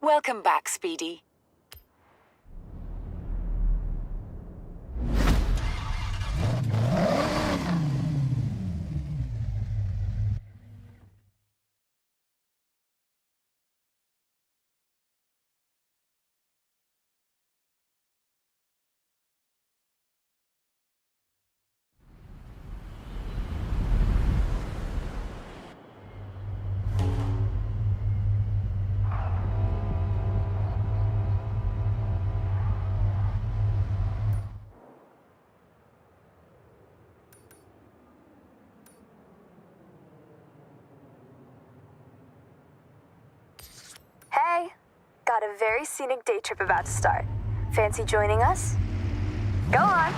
Welcome back, Speedy. Hey, got a very scenic day trip about to start. Fancy joining us? Go on.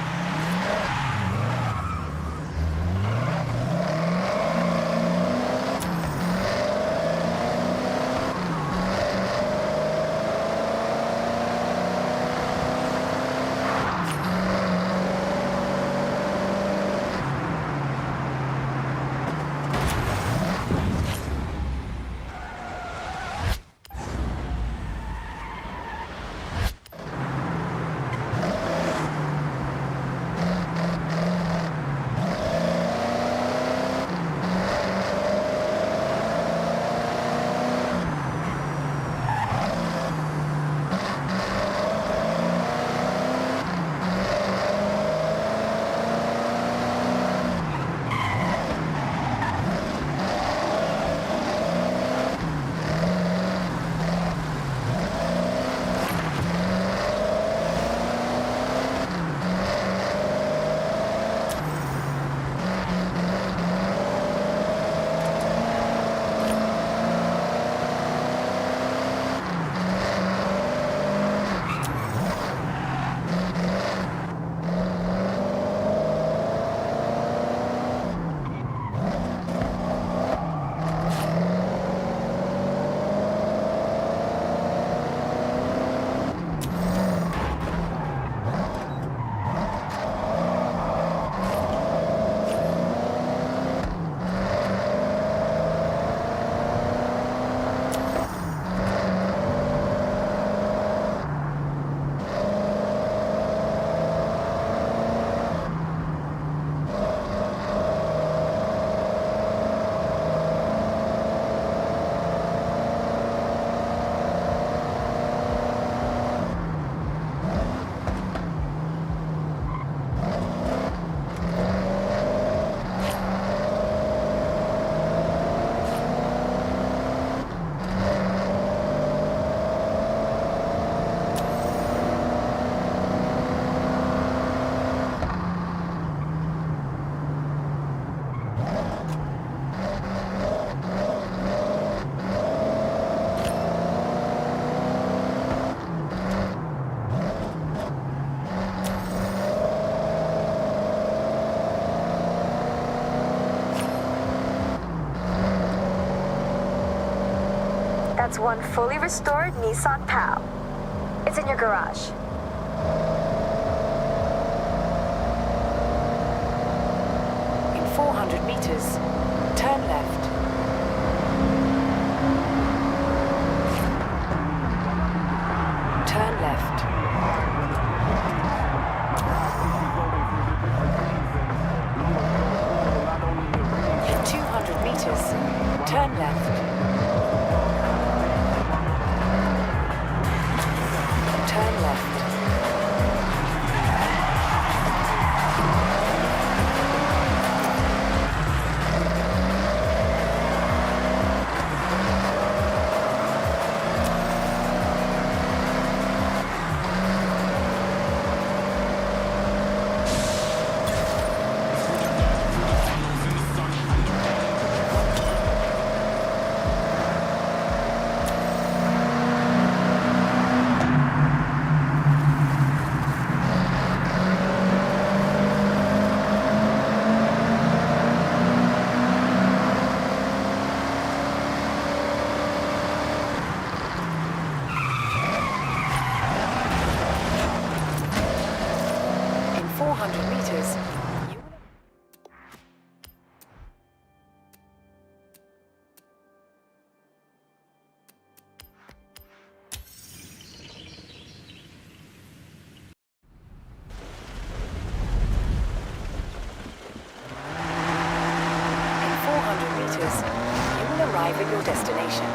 That's one fully restored Nissan PAL. It's in your garage. In 400 meters, turn left. Turn left. In 200 meters, turn left. Turn left. arrive at your destination.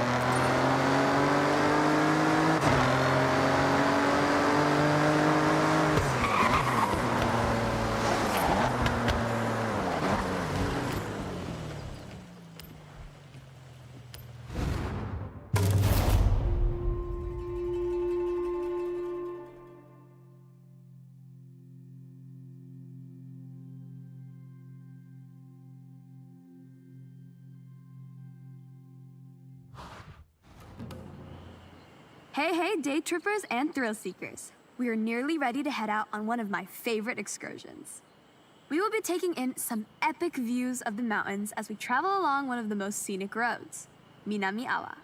Hey, day trippers and thrill seekers. We are nearly ready to head out on one of my favorite excursions. We will be taking in some epic views of the mountains as we travel along one of the most scenic roads, Minami Awa.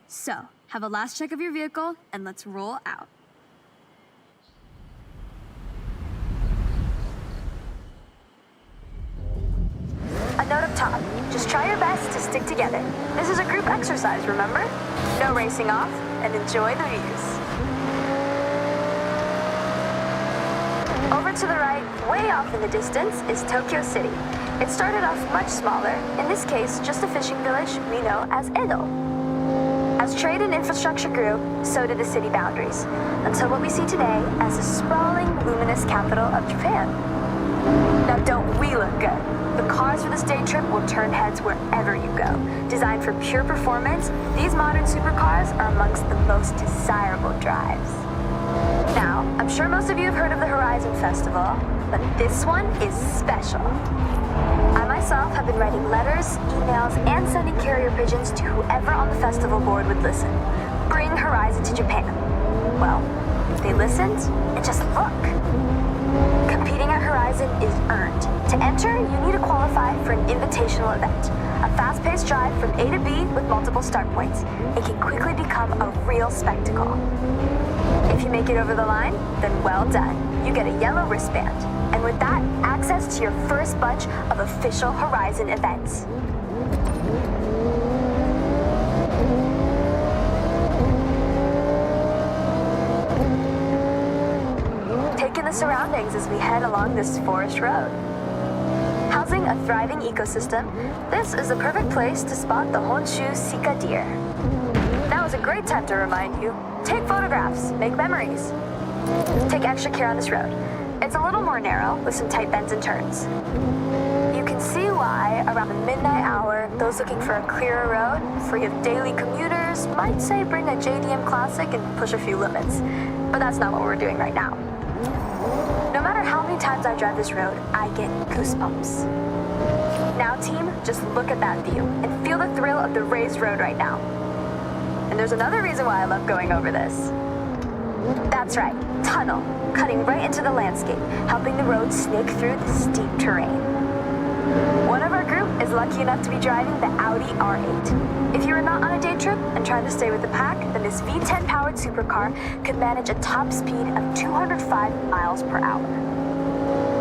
So, have a last check of your vehicle and let's roll out. A note up top, just try your best to stick together. This is a group exercise, remember? No racing off, and enjoy the views. Over to the right, way off in the distance, is Tokyo City. It started off much smaller, in this case, just a fishing village we know as Edo. As trade and infrastructure grew, so did the city boundaries, until what we see today as the sprawling, luminous capital of Japan. Now don't we look good? The cars for this day trip will turn heads wherever you go. Designed for pure performance, these modern supercars are amongst the most desirable drives. Now, I'm sure most of you have heard of the Horizon Festival, but this one is special. I myself have been writing letters, emails, and sending carrier pigeons to whoever on the festival board would listen. Bring Horizon to Japan. Well, they listened, and just look. Competing at Horizon is earned. To enter, you need to qualify for an invitational event. A fast-paced drive from A to B with multiple start points. It can quickly become a real spectacle. If you make it over the line, then well done. You get a yellow wristband. And with that, access to your first bunch of official Horizon events. Take in the surroundings as we head along this forest road. Housing a thriving ecosystem, this is the perfect place to spot the Honshu Sika deer. Now is a great time to remind you, take photographs, make memories. Take extra care on this road. It's a little more narrow with some tight bends and turns. You can see why, around the midnight hour, those looking for a clearer road, free of daily commuters, might say bring a JDM Classic and push a few limits. But that's not what we're doing right now. No matter how many times I drive this road, I get goosebumps. Now team, just look at that view and feel the thrill of the raised road right now. And there's another reason why I love going over this. That's right, tunnel, cutting right into the landscape, helping the road snake through the steep terrain. One of our group is lucky enough to be driving the Audi R8. If you are not on a day trip and trying to stay with the pack, then this V10 powered supercar could manage a top speed of 205 miles per hour.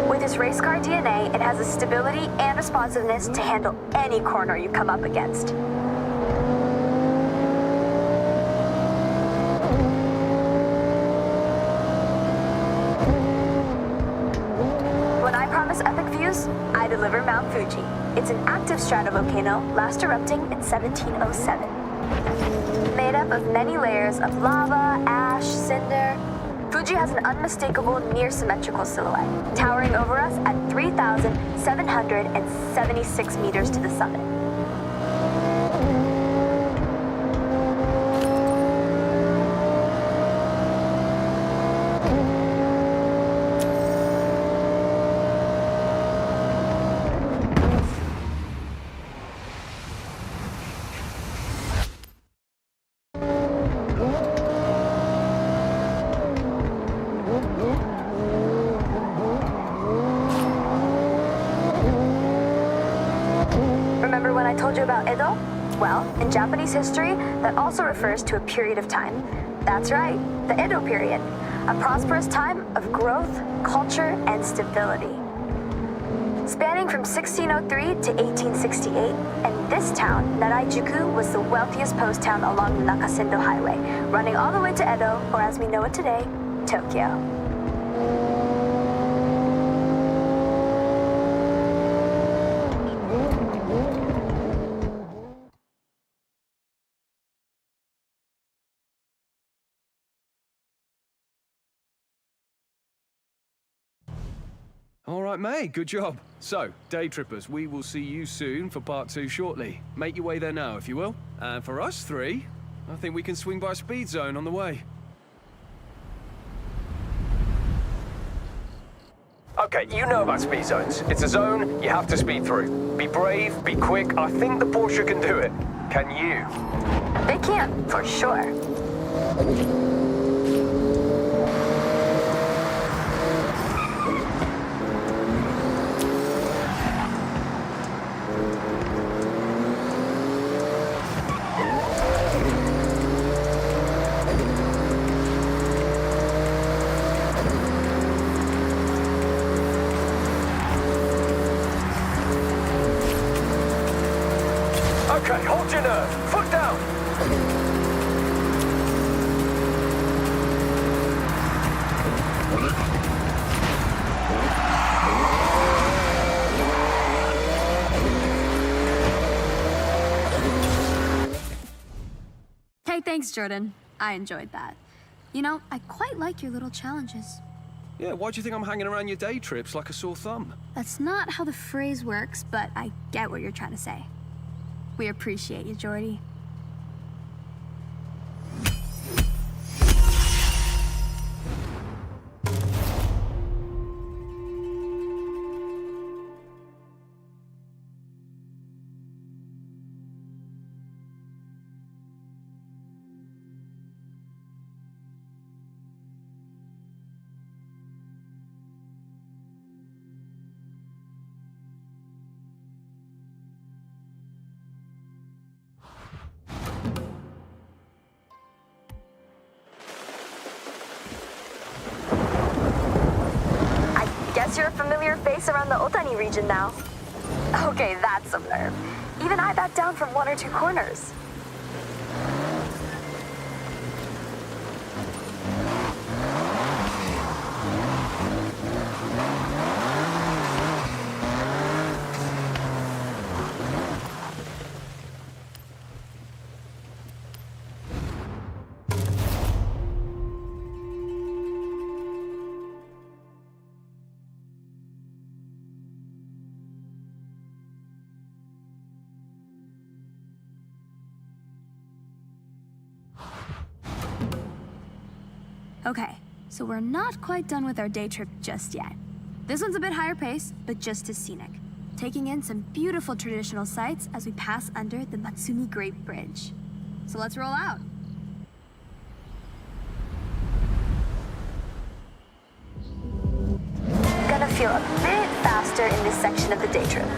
With its race car DNA, it has the stability and responsiveness to handle any corner you come up against. Epic views, I deliver Mount Fuji. It's an active stratovolcano, last erupting in 1707. Made up of many layers of lava, ash, cinder, Fuji has an unmistakable near-symmetrical silhouette, towering over us at 3,776 meters to the summit. Remember when I told you about Edo? Well, in Japanese history, that also refers to a period of time. That's right, the Edo period. A prosperous time of growth, culture, and stability. Spanning from 1603 to 1868, and this town, Naraijuku, was the wealthiest post town along the Nakasendo Highway, running all the way to Edo, or as we know it today, Tokyo. All right, mate, good job. So, day trippers, we will see you soon for part 2 shortly. Make your way there now, if you will. And for us 3, I think we can swing by a speed zone on the way. Okay, you know about speed zones. It's a zone you have to speed through. Be brave, be quick. I think the Porsche can do it. Can you? They can, for sure. Okay, hold your nerve. Foot down. Hey, thanks, Jordan. I enjoyed that. You know, I quite like your little challenges. Yeah, why do you think I'm hanging around your day trips like a sore thumb? That's not how the phrase works, but I get what you're trying to say. We appreciate you, Jordy. You're a familiar face around the Otani region now. Okay, that's some nerve. Even I backed down from 1 or 2 corners. Okay, so we're not quite done with our day trip just yet. This one's a bit higher pace, but just as scenic, taking in some beautiful traditional sights as we pass under the Matsumi Great Bridge. So let's roll out. Gonna feel a bit faster in this section of the day trip.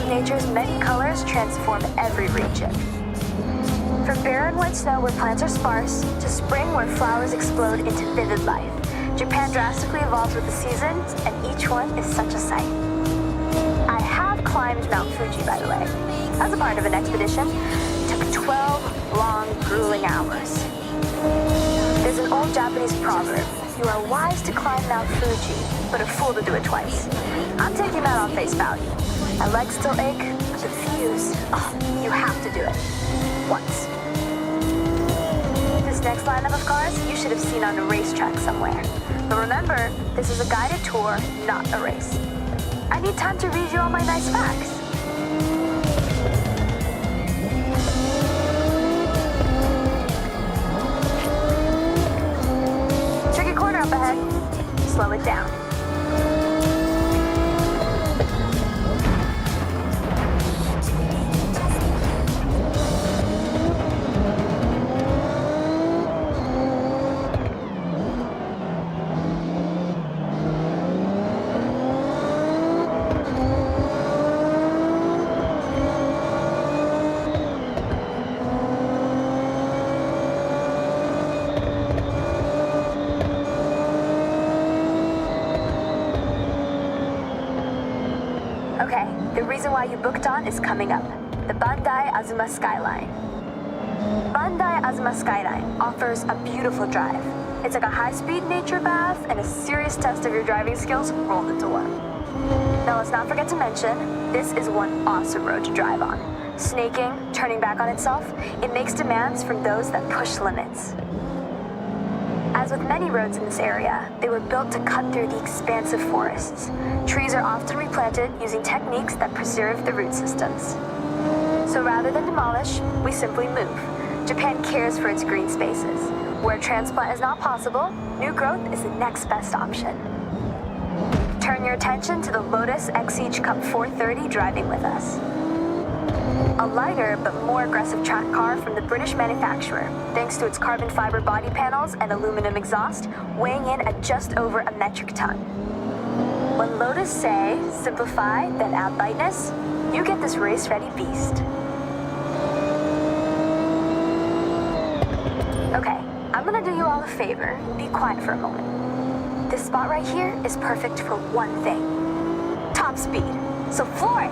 Nature's many colors transform every region. From barren white snow where plants are sparse, to spring where flowers explode into vivid life, Japan drastically evolves with the seasons, and each one is such a sight. I have climbed Mount Fuji, by the way, as a part of an expedition. It took 12 long, grueling hours. There's an old Japanese proverb: you are wise to climb Mount Fuji, but a fool to do it twice. I'm taking that on face value. My legs still ache, but the views, you have to do it. Once. This next lineup of cars you should have seen on a racetrack somewhere. But remember, this is a guided tour, not a race. I need time to read you all my nice facts. Tricky corner up ahead. Slow it down. The reason why you booked on is coming up. The Bandai Azuma Skyline. Azuma Skyline offers a beautiful drive. It's like a high-speed nature bath and a serious test of your driving skills rolled into one. Now let's not forget to mention, this is one awesome road to drive on. Snaking, turning back on itself, it makes demands from those that push limits. As with many roads in this area, they were built to cut through the expansive forests. Trees are often replanted using techniques that preserve the root systems. So rather than demolish, we simply move. Japan cares for its green spaces. Where transplant is not possible, new growth is the next best option. Turn your attention to the Lotus Exige Cup 430 driving with us. A lighter but more aggressive track car from the British manufacturer, thanks to its carbon fiber body panels and aluminum exhaust, weighing in at just over a metric ton. When Lotus say, simplify, then add lightness, you get this race-ready beast. Okay, I'm gonna do you all a favor. Be quiet for a moment. This spot right here is perfect for one thing. Top speed. So floor it!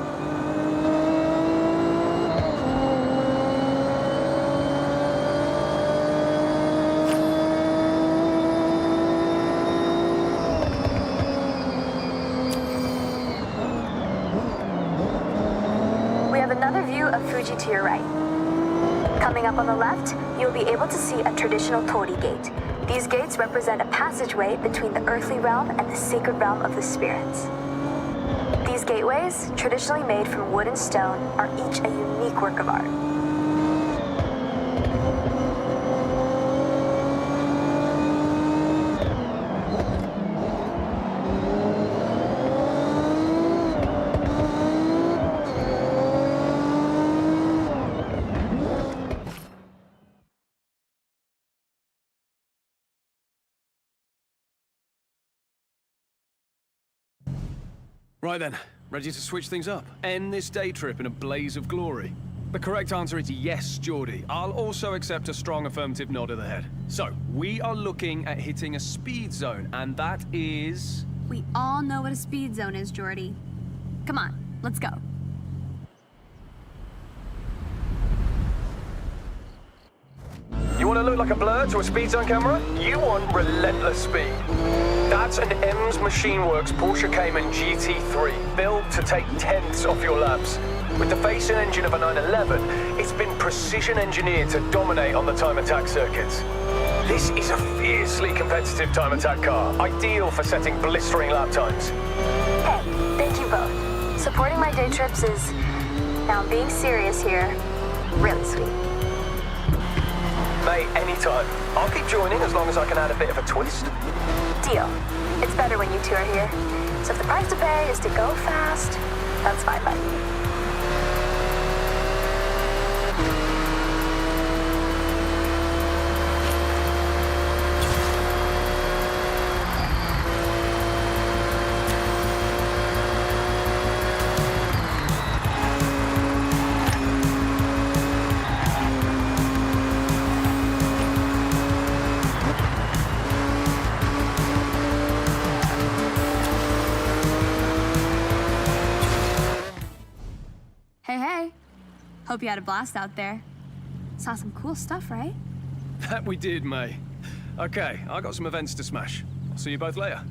Another view of Fuji to your right. Coming up on the left, you'll be able to see a traditional torii gate. These gates represent a passageway between the earthly realm and the sacred realm of the spirits. These gateways, traditionally made from wood and stone, are each a unique work of art. Right then, ready to switch things up? End this day trip in a blaze of glory? The correct answer is yes, Geordie. I'll also accept a strong affirmative nod of the head. So, we are looking at hitting a speed zone, and that is... We all know what a speed zone is, Geordie. Come on, let's go. You want to look like a blur to a speed zone camera? You want relentless speed. That's an EMS Machine Works Porsche Cayman GT3, built to take tenths off your laps. With the facing engine of a 911, it's been precision engineered to dominate on the time attack circuits. This is a fiercely competitive time attack car, ideal for setting blistering lap times. Hey, thank you both. Supporting my day trips is, now I'm being serious here, really sweet. Mate, anytime. I'll keep joining as long as I can add a bit of a twist. Deal. It's better when you two are here. So if the price to pay is to go fast, that's fine by me. Hey. Hope you had a blast out there. Saw some cool stuff, right? That we did, May. Okay, I got some events to smash. I'll see you both later.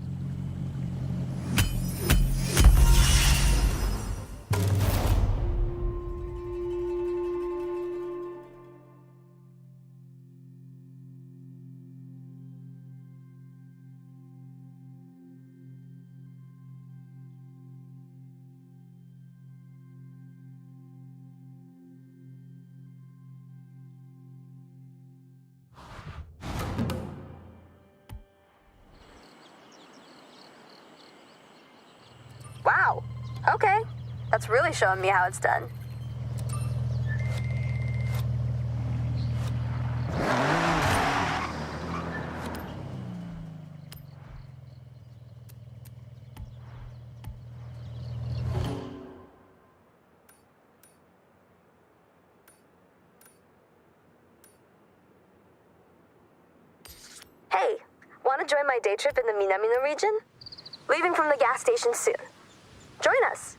Wow. Okay. That's really showing me how it's done. Hey, want to join my day trip in the Minamino region? Leaving from the gas station soon. Join us.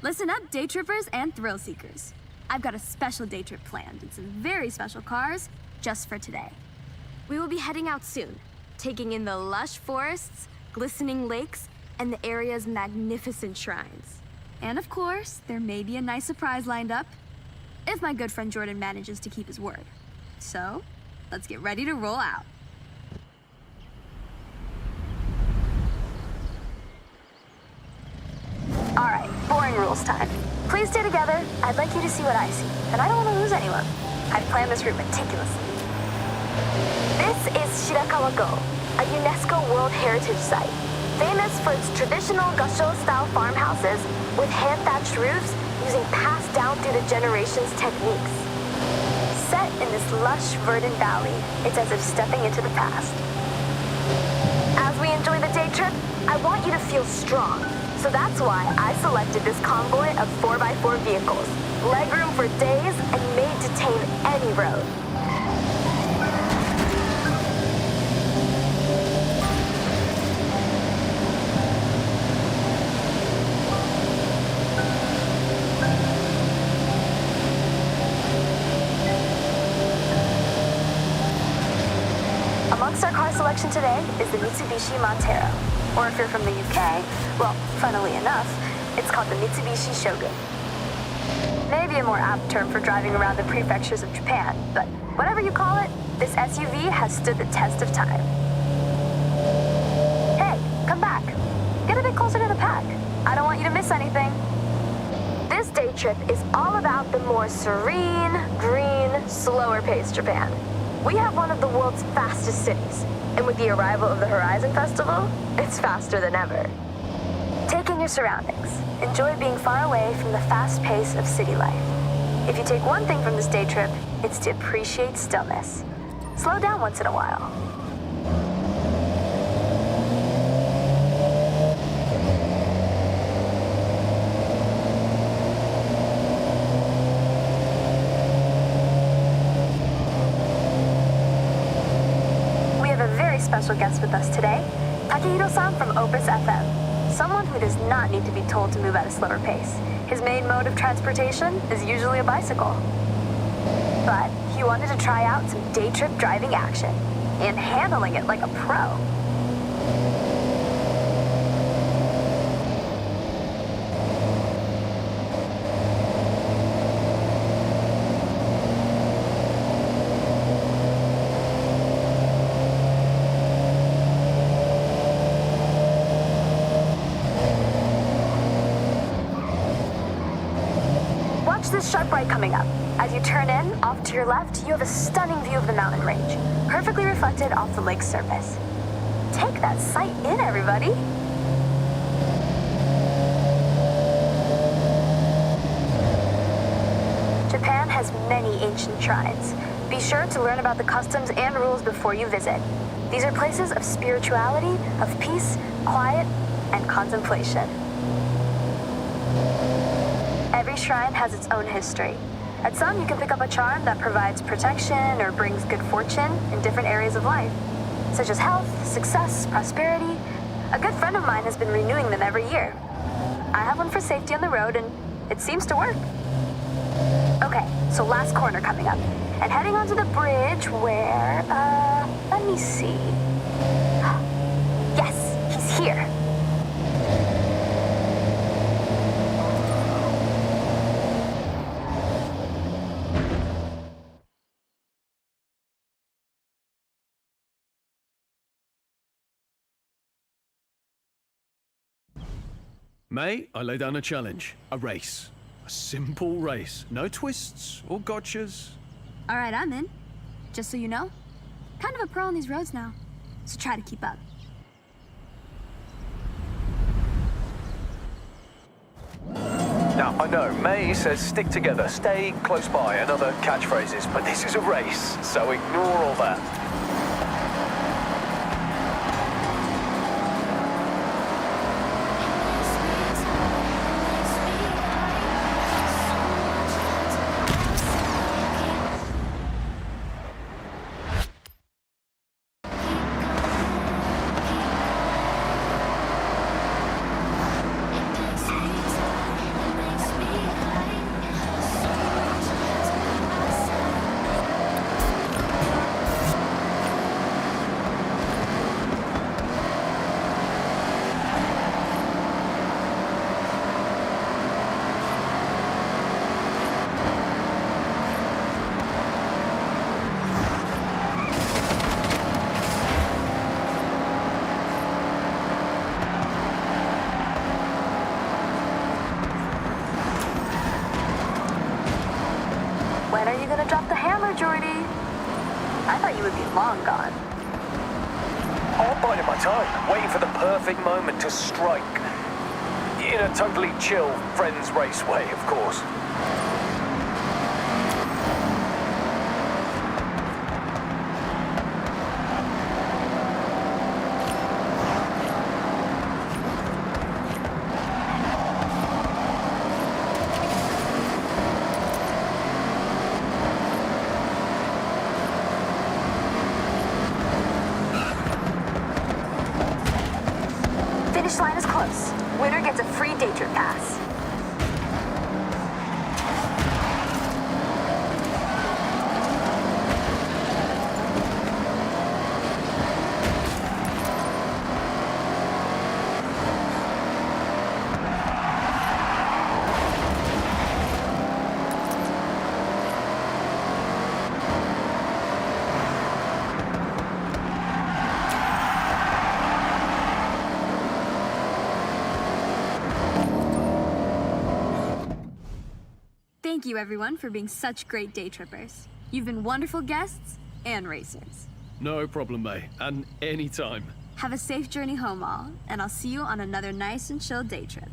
Listen up, day trippers and thrill seekers. I've got a special day trip planned and some very special cars just for today. We will be heading out soon, taking in the lush forests, glistening lakes, and the area's magnificent shrines. And of course, there may be a nice surprise lined up, if my good friend Jordan manages to keep his word. So, let's get ready to roll out. All right, boring rules time. Please stay together. I'd like you to see what I see, and I don't want to lose anyone. I've planned this route meticulously. This is Shirakawa-go, a UNESCO World Heritage Site, famous for its traditional Gasho-style farmhouses with hand-thatched roofs using passed down through the generations techniques. Set in this lush, verdant valley, it's as if stepping into the past. As we enjoy the day trip, I want you to feel strong. So that's why I selected this convoy of 4x4 vehicles, legroom for days and made to tame any road. Amongst our car selection today is the Mitsubishi Montero. Or if you're from the UK, well, funnily enough, it's called the Mitsubishi Shogun. Maybe a more apt term for driving around the prefectures of Japan, but whatever you call it, this SUV has stood the test of time. Hey, come back. Get a bit closer to the pack. I don't want you to miss anything. This day trip is all about the more serene, green, slower-paced Japan. We have one of the world's fastest cities, and with the arrival of the Horizon Festival, it's faster than ever. Take in your surroundings. Enjoy being far away from the fast pace of city life. If you take one thing from this day trip, it's to appreciate stillness. Slow down once in a while. Special guest with us today, Takehiro-san from Opus FM, someone who does not need to be told to move at a slower pace. His main mode of transportation is usually a bicycle. But he wanted to try out some day trip driving action, and handling it like a pro. This sharp right coming up. As you turn in, off to your left, you have a stunning view of the mountain range, perfectly reflected off the lake's surface. Take that sight in, everybody. Japan has many ancient shrines. Be sure to learn about the customs and rules before you visit. These are places of spirituality, of peace, quiet, and contemplation. Every shrine has its own history. At some, you can pick up a charm that provides protection or brings good fortune in different areas of life, such as health, success, prosperity. A good friend of mine has been renewing them every year. I have one for safety on the road, and it seems to work. Okay, so last corner coming up, and heading onto the bridge where, let me see. Yes, he's here. May, I lay down a challenge. A race. A simple race. No twists or gotchas. All right, I'm in. Just so you know, kind of a pro on these roads now, so try to keep up. Now, I know, May says stick together, stay close by, and other catchphrases, but this is a race, so ignore all that. are you gonna drop the hammer, Jordy? I thought you would be long gone. Oh, I'm biding my time, waiting for the perfect moment to strike. In a totally chill, friends race way, of course. Finish line is close. Winner gets a free day trip pass. Thank you, everyone, for being such great day trippers. You've been wonderful guests and racers. No problem, May. And anytime. Have a safe journey home, all, and I'll see you on another nice and chill day trip.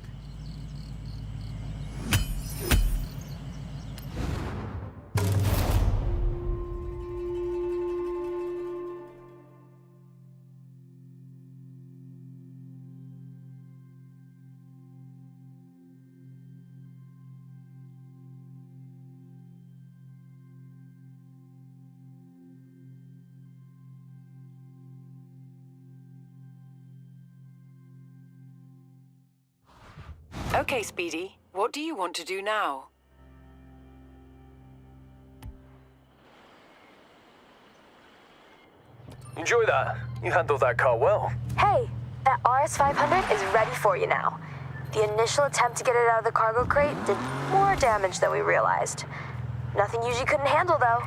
Okay, Speedy, what do you want to do now? Enjoy that. You handled that car well. Hey, that RS500 is ready for you now. The initial attempt to get it out of the cargo crate did more damage than we realized. Nothing usually couldn't handle, though.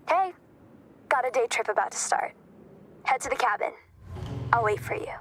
Hey, got a day trip about to start. Head to the cabin. I'll wait for you.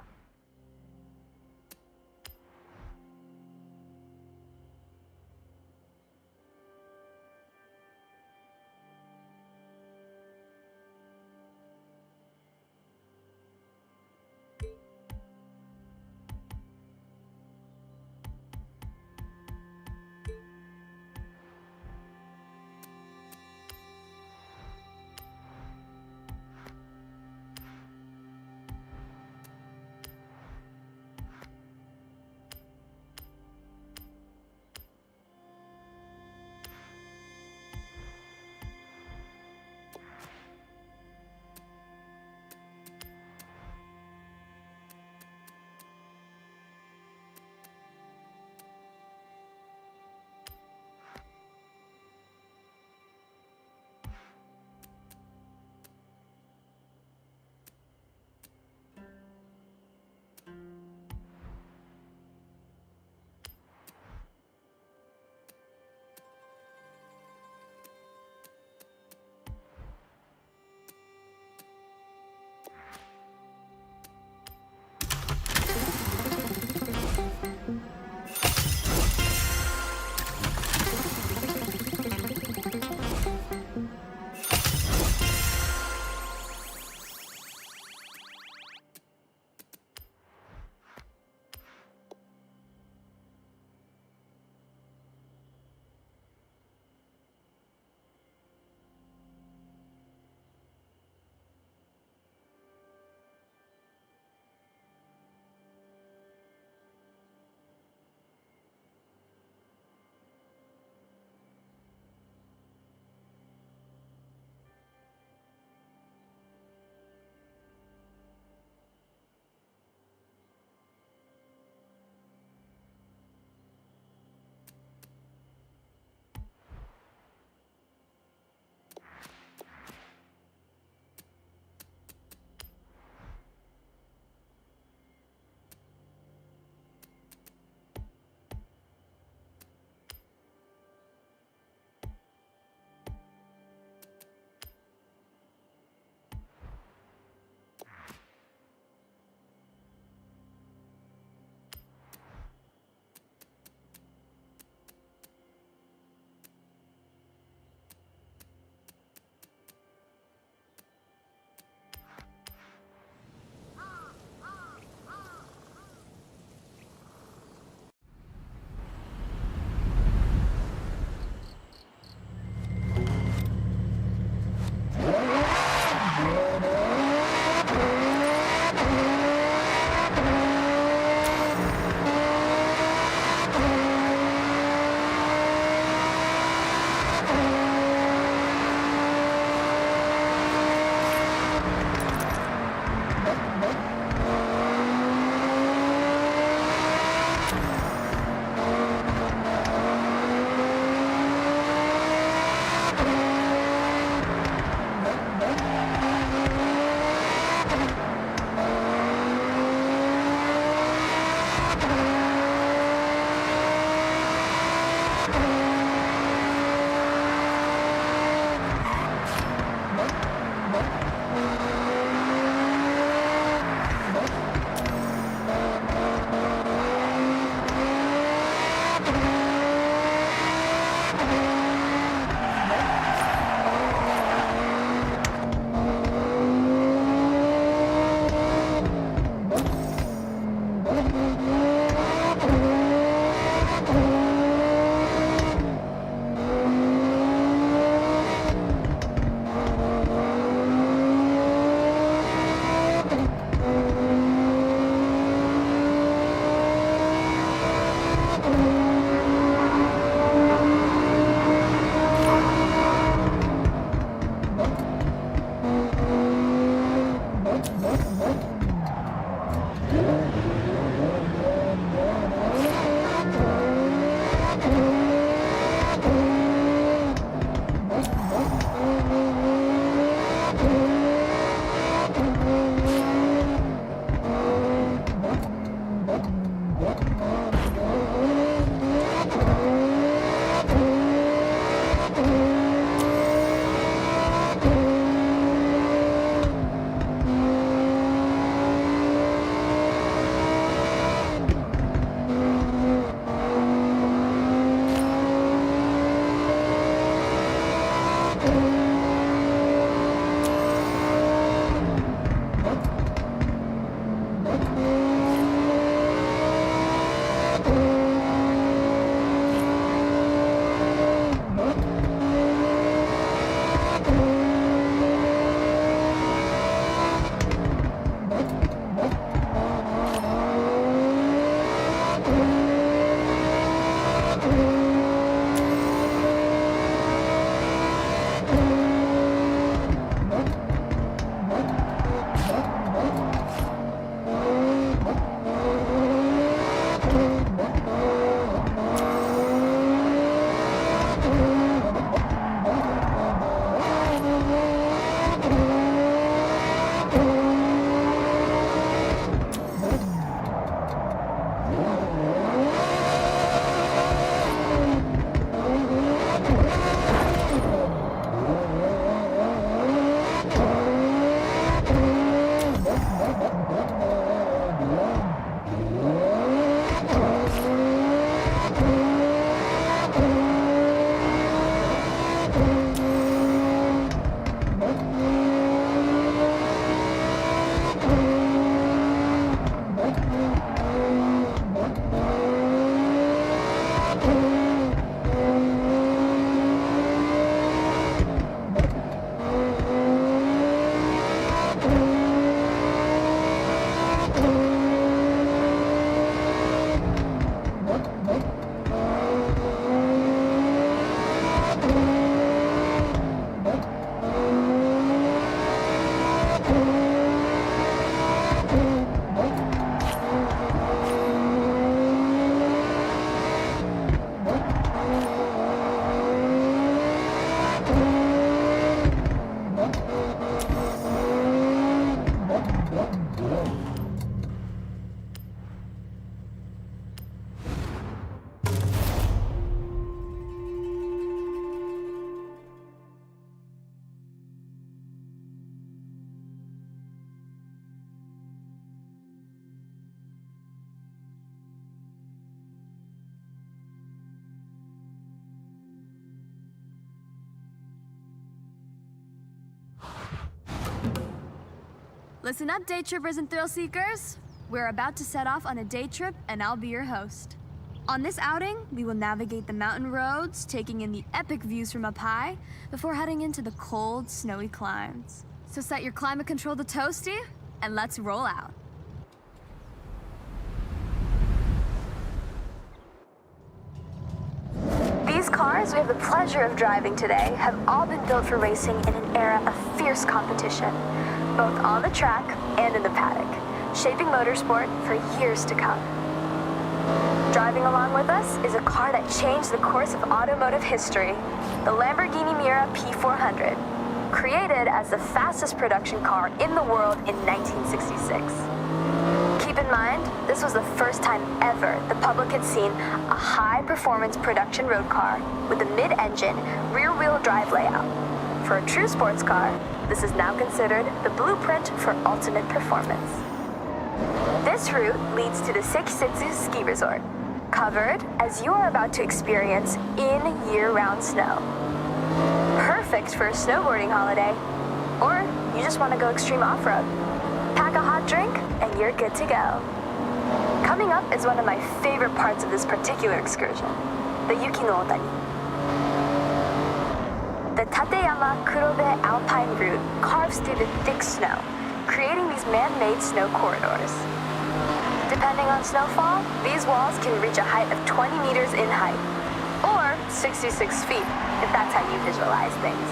Listen up, day trippers and thrill seekers. We're about to set off on a day trip, and I'll be your host. On this outing, we will navigate the mountain roads, taking in the epic views from up high, before heading into the cold, snowy climes. So set your climate control to toasty, and let's roll out. These cars we have the pleasure of driving today have all been built for racing in an era of fierce competition, both on the track and in the paddock, shaping motorsport for years to come. Driving along with us is a car that changed the course of automotive history, the Lamborghini Miura P400, created as the fastest production car in the world in 1966. Keep in mind, this was the first time ever the public had seen a high-performance production road car with a mid-engine, rear-wheel drive layout. For a true sports car, this is now considered the blueprint for ultimate performance. This route leads to the Sekisutsu Ski Resort, covered as you are about to experience in year-round snow. Perfect for a snowboarding holiday, or you just want to go extreme off-road. Pack a hot drink, and you're good to go. Coming up is one of my favorite parts of this particular excursion, the Yuki no Otani. The Tateyama Kurobe Alpine route carves through the thick snow, creating these man-made snow corridors. Depending on snowfall, these walls can reach a height of 20 meters in height, or 66 feet, if that's how you visualize things.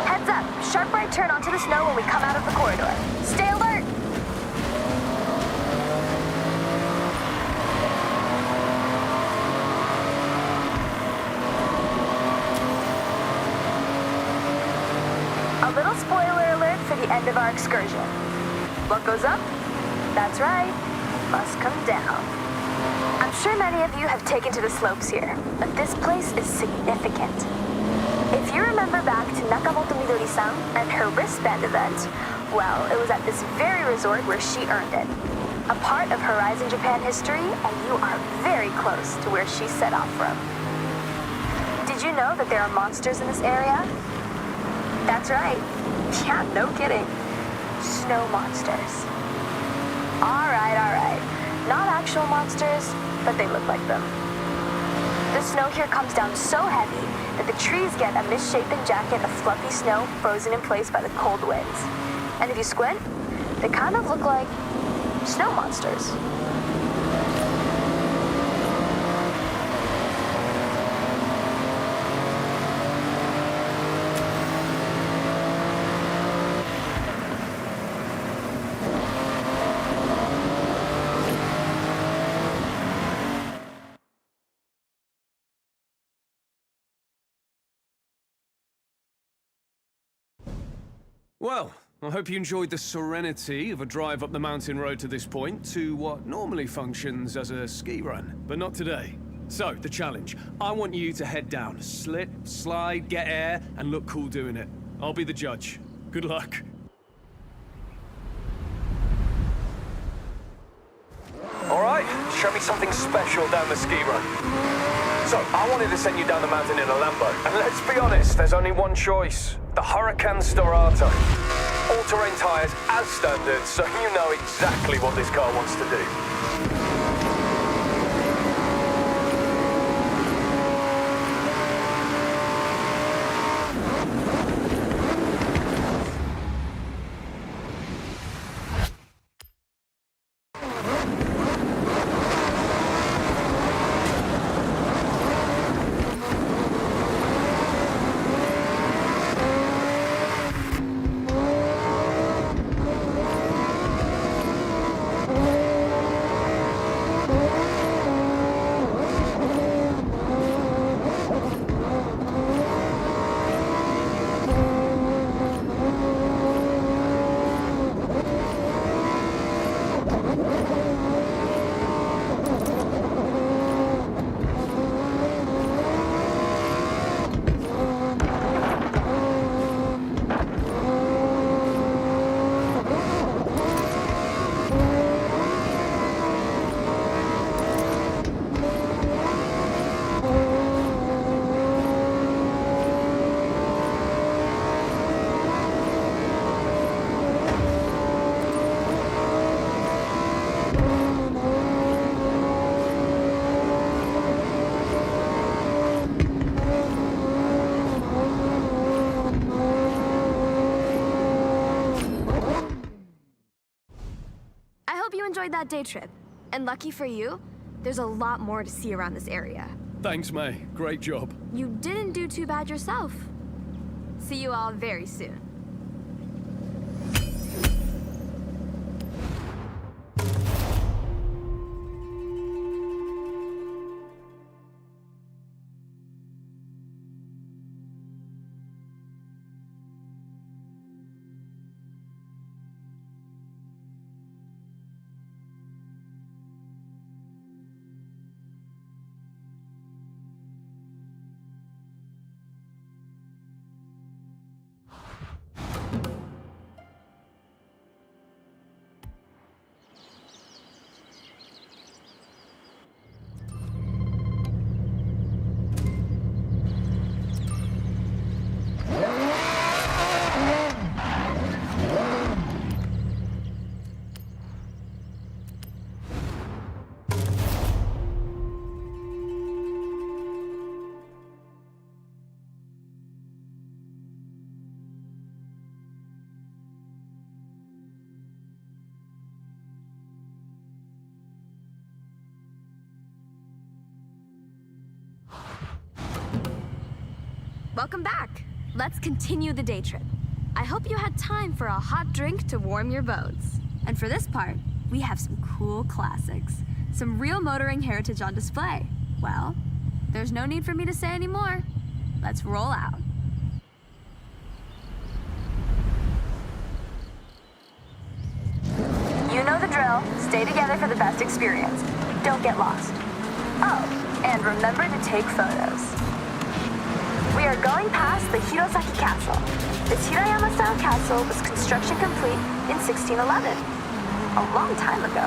Heads up, sharp right turn onto the snow when we come out of the corridor. Stay alert! A little spoiler alert for the end of our excursion. What goes up? That's right, must come down. I'm sure many of you have taken to the slopes here, but this place is significant. If you remember back to Nakamoto Midori-san and her wristband event, well, it was at this very resort where she earned it. A part of Horizon Japan history, and you are very close to where she set off from. Did you know that there are monsters in this area? That's right. Yeah, no kidding. Snow monsters. All right. Not actual monsters, but they look like them. The snow here comes down so heavy that the trees get a misshapen jacket of fluffy snow frozen in place by the cold winds. And if you squint, they kind of look like snow monsters. Well, I hope you enjoyed the serenity of a drive up the mountain road to this point to what normally functions as a ski run, but not today. So, the challenge. I want you to head down, slip, slide, get air, and look cool doing it. I'll be the judge. Good luck. All right, show me something special down the ski run. So, I wanted to send you down the mountain in a Lambo, and let's be honest, there's only one choice. The Huracan Storato. All-terrain tires as standard, so you know exactly what this car wants to do. hope you enjoyed that day trip. And lucky for you, there's a lot more to see around this area. Thanks, May. Great job. You didn't do too bad yourself. See you all very soon. Welcome back. Let's continue the day trip. I hope you had time for a hot drink to warm your bones. And for this part, we have some cool classics. Some real motoring heritage on display. Well, there's no need for me to say any more. Let's roll out. You know the drill. Stay together for the best experience. Don't get lost. Oh, and remember to take photos. We are going past the Hirosaki Castle. This Hirayama-style castle was construction complete in 1611, a long time ago.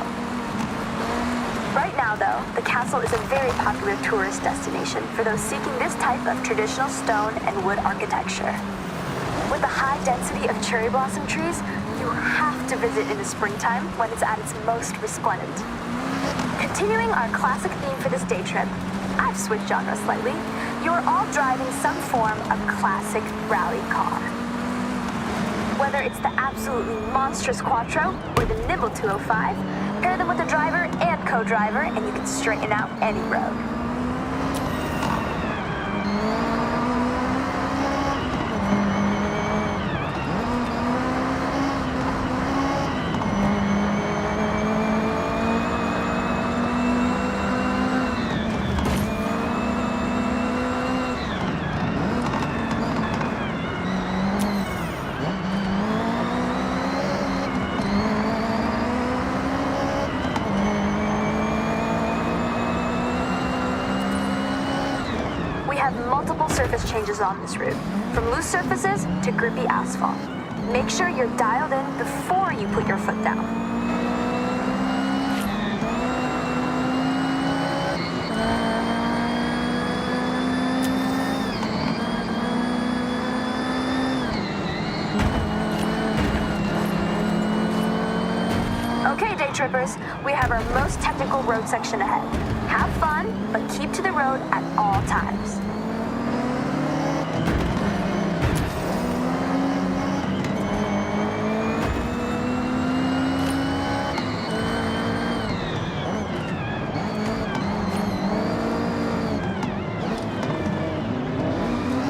Right now, though, the castle is a very popular tourist destination for those seeking this type of traditional stone and wood architecture. With the high density of cherry blossom trees, you have to visit in the springtime when it's at its most resplendent. Continuing our classic theme for this day trip, I've switched genres slightly. You're all driving some form of classic rally car. Whether it's the absolutely monstrous Quattro or the nimble 205, pair them with a driver and co-driver and you can straighten out any road. Multiple surface changes on this route, from loose surfaces to grippy asphalt. Make sure you're dialed in before you put your foot down. Okay, day trippers, we have our most technical road section ahead. Have fun, but keep to the road at all times.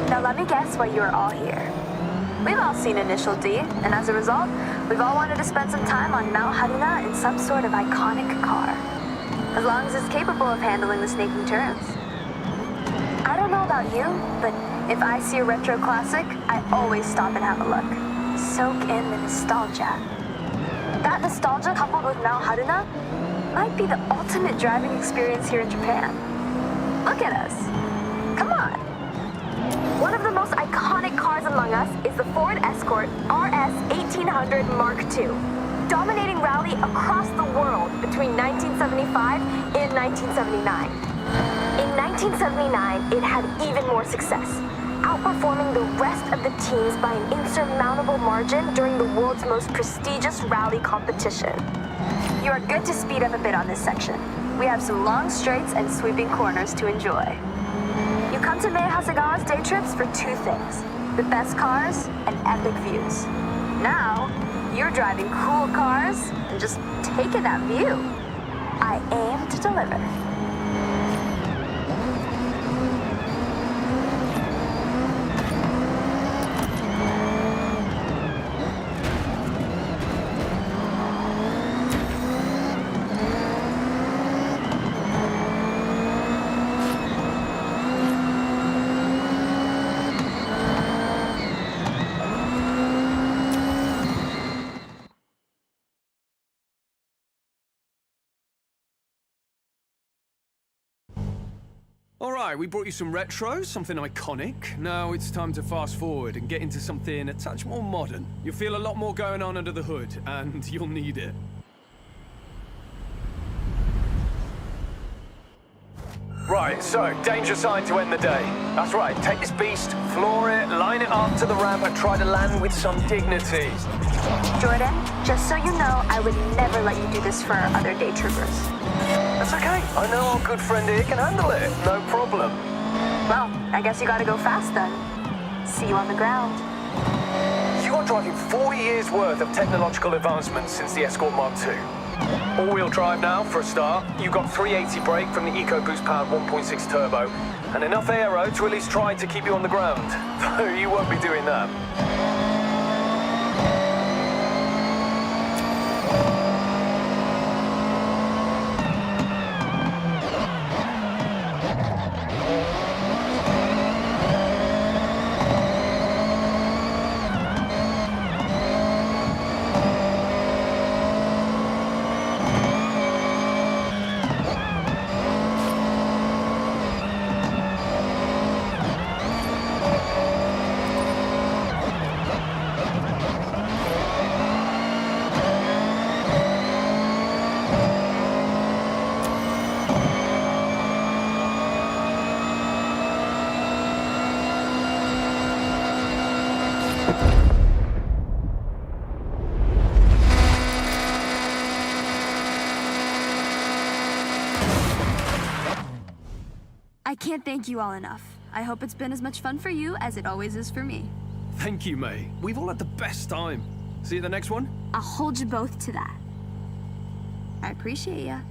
Now let me guess why you are all here. We've all seen Initial D, and as a result, we've all wanted to spend some time on Mount Haruna in some sort of iconic car. As long as it's capable of handling the snaking turns. I don't know about you, but if I see a retro classic, I always stop and have a look. Soak in the nostalgia. That nostalgia coupled with Mount Haruna might be the ultimate driving experience here in Japan. Look at us. Come on. One of the most iconic cars among us is the Ford Escort RS 1800 Mark II, dominating rally across the world between 1975 and 1979. In 1979, it had even more success, outperforming the rest of the teams by an insurmountable margin during the world's most prestigious rally competition. You are good to speed up a bit on this section. We have some long straights and sweeping corners to enjoy. You come to Mei Hasegawa's day trips for two things: the best cars and epic views. Now, you're driving cool cars and just take in that view. I aim to deliver. All right, we brought you some retro, something iconic. Now it's time to fast forward and get into something a touch more modern. You'll feel a lot more going on under the hood, and you'll need it. Right, so, danger sign to end the day. That's right, take this beast, floor it, line it up to the ramp, and try to land with some dignity. Jordan, just so you know, I would never let you do this for our other day troopers. That's okay. I know our good friend here can handle it. No problem. Well, I guess you gotta go fast then. See you on the ground. You are driving 40 years worth of technological advancements since the Escort Mark II. All-wheel drive now, for a start. You got 380 brake from the EcoBoost powered 1.6 turbo, and enough aero to at least try to keep you on the ground. Though you won't be doing that. I can't thank you all enough. I hope it's been as much fun for you as it always is for me. Thank you, May. We've all had the best time. See you at the next one? I'll hold you both to that. I appreciate ya.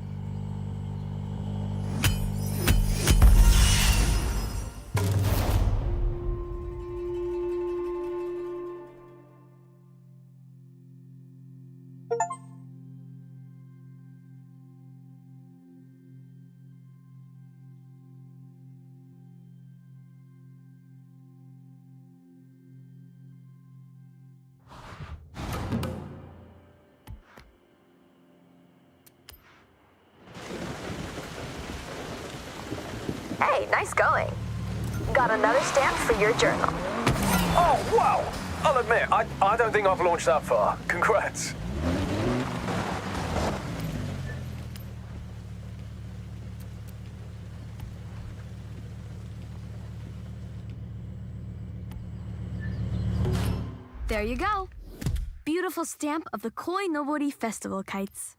Hey, nice going. Got another stamp for your journal. Oh, wow! I'll admit, I don't think I've launched that far. Congrats. There you go. Beautiful stamp of the Koi Nobori Festival kites.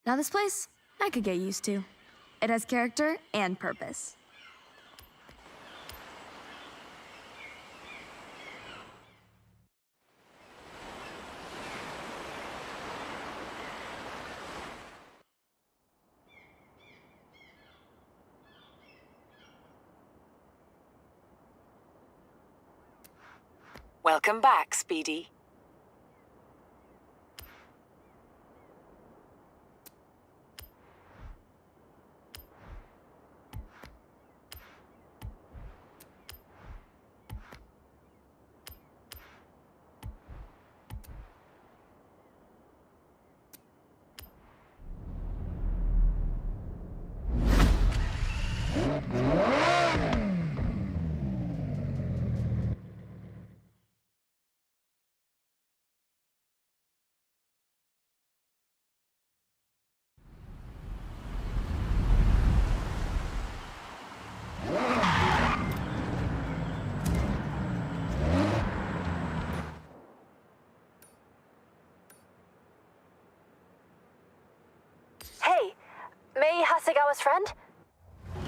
Now this place, I could get used to. It has character and purpose. Welcome back, Speedy. Hasegawa's friend?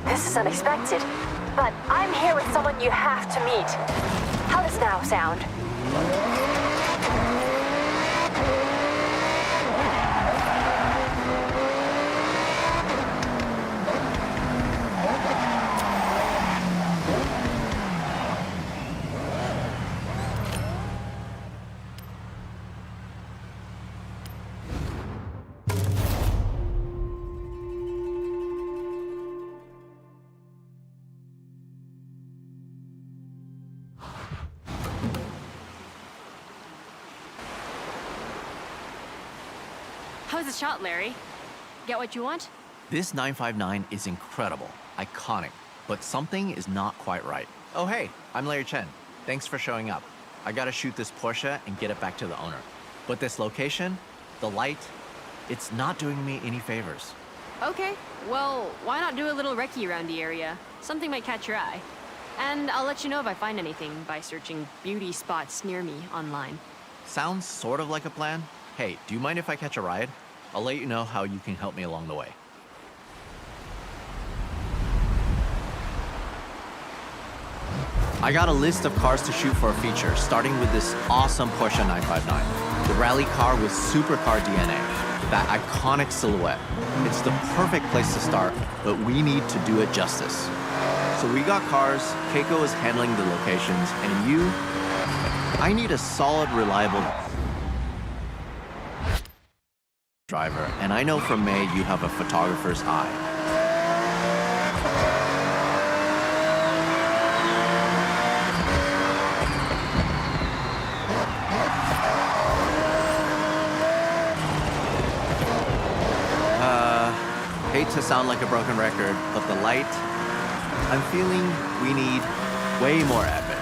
This is unexpected, but I'm here with someone you have to meet. How does now sound? How's the shot, Larry? Get what you want? This 959 is incredible, iconic, but something is not quite right. Oh hey, I'm Larry Chen. Thanks for showing up. I gotta shoot this Porsche and get it back to the owner. But this location, the light, it's not doing me any favors. Okay, well, why not do a little recce around the area? Something might catch your eye. And I'll let you know if I find anything by searching beauty spots near me online. Sounds sort of like a plan. Hey, do you mind if I catch a ride? I'll let you know how you can help me along the way. I got a list of cars to shoot for a feature, starting with this awesome Porsche 959. The rally car with supercar DNA, that iconic silhouette. It's the perfect place to start, but we need to do it justice. So we got cars, Keiko is handling the locations, and you, I need a solid, reliable driver, and I know from May you have a photographer's eye. Hate to sound like a broken record, but the light, I'm feeling we need way more epic.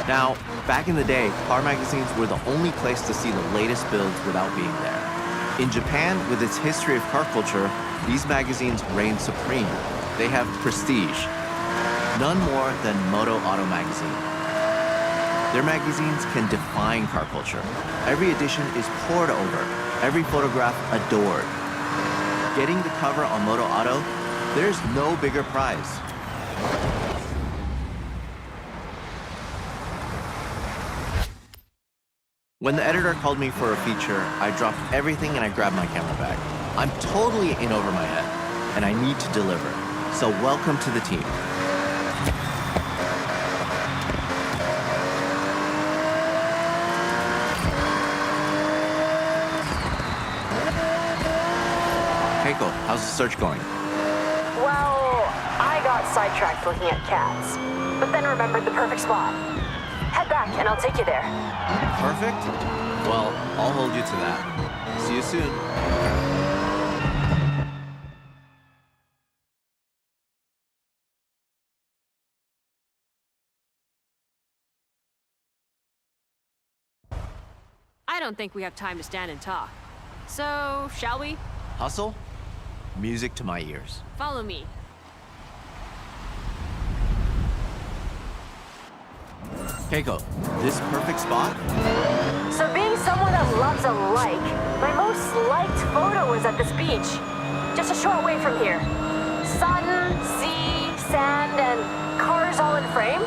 Now, back in the day, car magazines were the only place to see the latest builds without being there. In Japan, with its history of car culture, these magazines reign supreme. They have prestige. None more than Moto Auto magazine. Their magazines can define car culture. Every edition is pored over, every photograph adored. Getting the cover on Moto Auto, there's no bigger prize. When the editor called me for a feature, I dropped everything and I grabbed my camera bag. I'm totally in over my head, and I need to deliver. So welcome to the team. Keiko, how's the search going? Well, I got sidetracked looking at cats, but then remembered the perfect spot. Head back and I'll take you there. Perfect? Well, I'll hold you to that. See you soon. I don't think we have time to stand and talk. So, shall we? Hustle? Music to my ears. Follow me. Keiko, this perfect spot? So being someone that loves a like, my most liked photo was at this beach. Just a short way from here. Sun, sea, sand, and cars all in frame.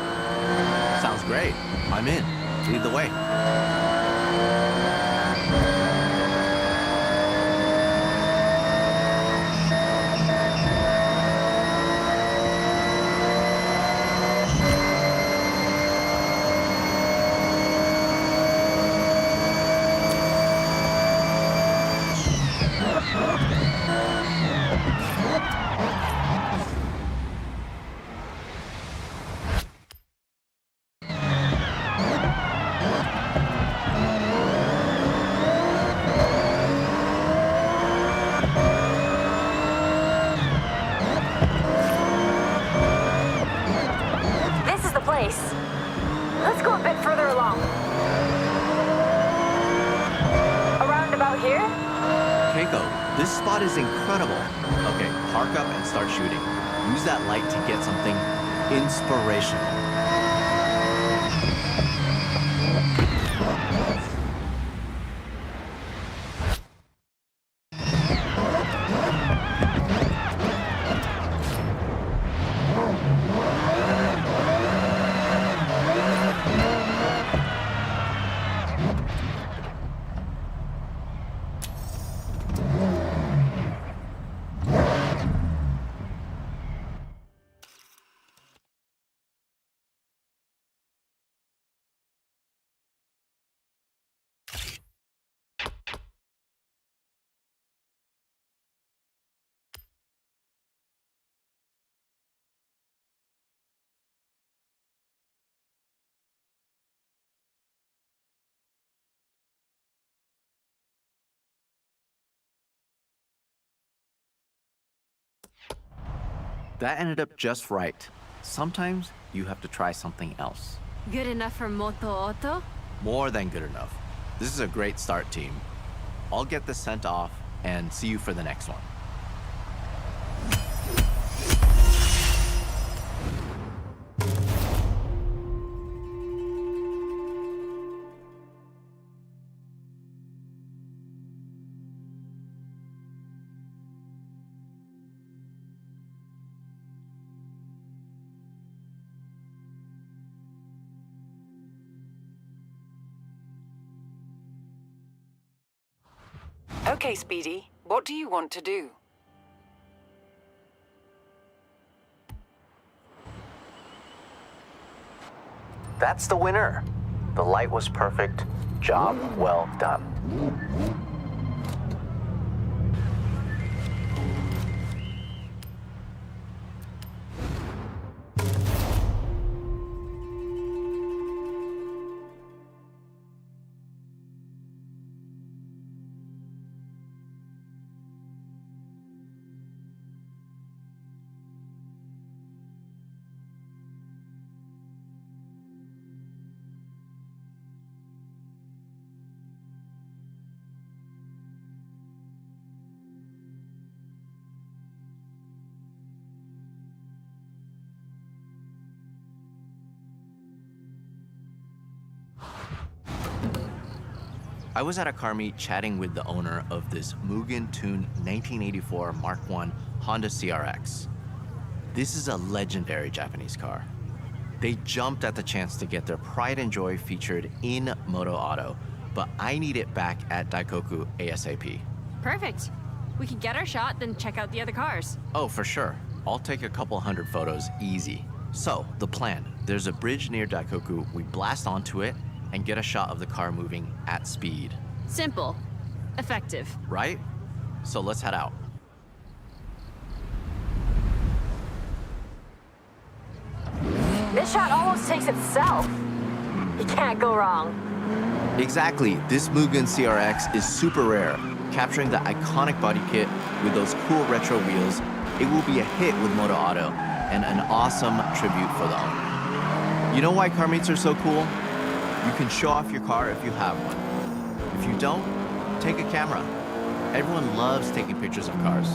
Sounds great. I'm in. Lead the way. Let's go a bit further along. Around about here? Keiko, this spot is incredible. Okay, park up and start shooting. Use that light to get something inspirational. That ended up just right. Sometimes you have to try something else. Good enough for Moto Auto? More than good enough. This is a great start, team. I'll get this sent off and see you for the next one. Okay, Speedy, what do you want to do? That's the winner. The light was perfect. Job well done. I was at a car meet chatting with the owner of this Mugen-tuned 1984 Mark I Honda CRX. This is a legendary Japanese car. They jumped at the chance to get their pride and joy featured in Moto Auto, but I need it back at Daikoku ASAP. Perfect. We can get our shot, then check out the other cars. Oh, for sure. I'll take a couple hundred photos, easy. So, the plan. There's a bridge near Daikoku, we blast onto it, and get a shot of the car moving at speed. Simple. Effective. Right? So let's head out. This shot almost takes itself. You can't go wrong. Exactly. This Mugen CRX is super rare. Capturing the iconic body kit with those cool retro wheels, it will be a hit with Moto Auto and an awesome tribute for the owner. You know why car meets are so cool? You can show off your car if you have one. If you don't, take a camera. Everyone loves taking pictures of cars.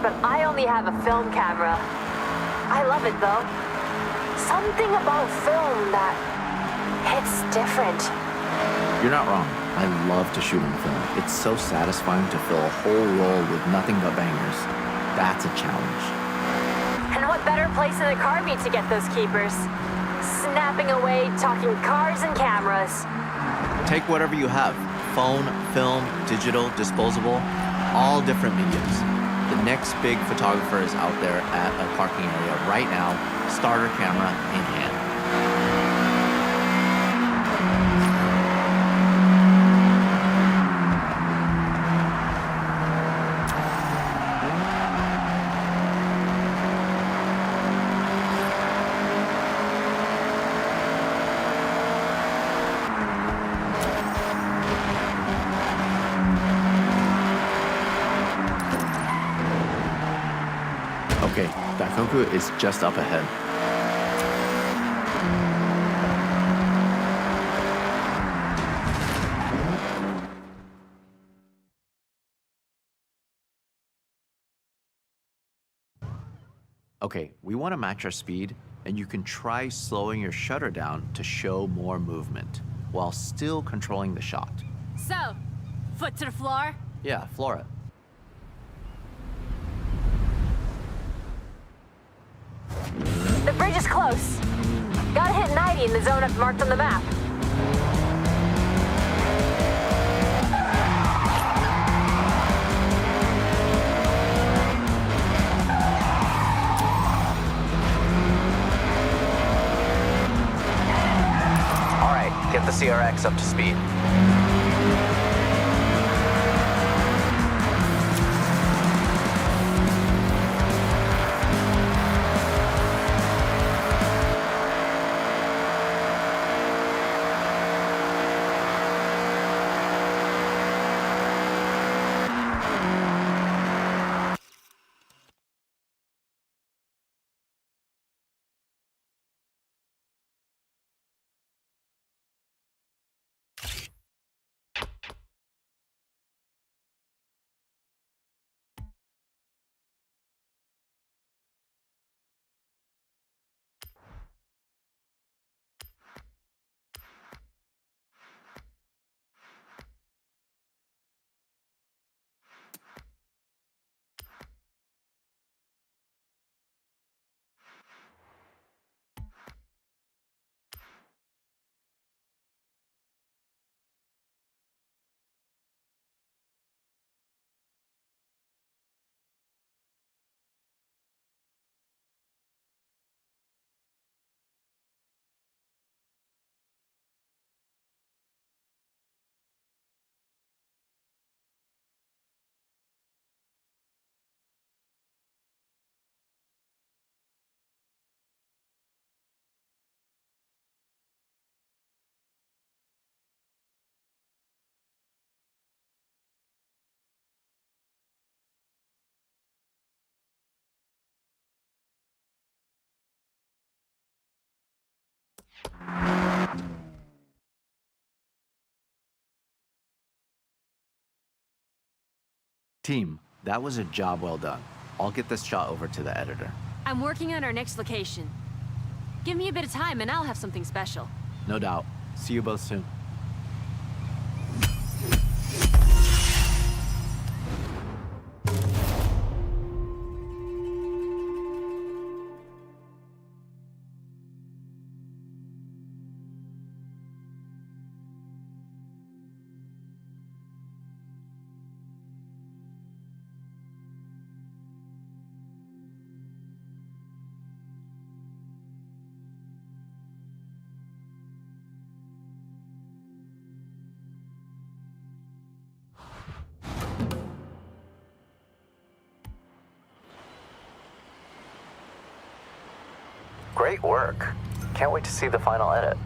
but I only have a film camera. I love it though. Something about film that hits different. You're not wrong. I love to shoot on film. It's so satisfying to fill a whole roll with nothing but bangers. That's a challenge. And what better place in the car meet to get those keepers? Snapping away, talking cars and cameras. Take whatever you have. Phone, film, digital, disposable, all different mediums. The next big photographer is out there at a parking area right now, starter camera in hand. Okay, Daikoku is just up ahead. Okay, we want to match our speed, and you can try slowing your shutter down to show more movement, while still controlling the shot. So, foot to the floor? Yeah, floor it. The bridge is close. Gotta hit 90 in the zone I've marked on the map. All right, get the CRX up to speed. Team, that was a job well done. I'll get this shot over to the editor. I'm working on our next location. Give me a bit of time and I'll have something special. No doubt. See you both soon. Great work. Can't wait to see the final edit.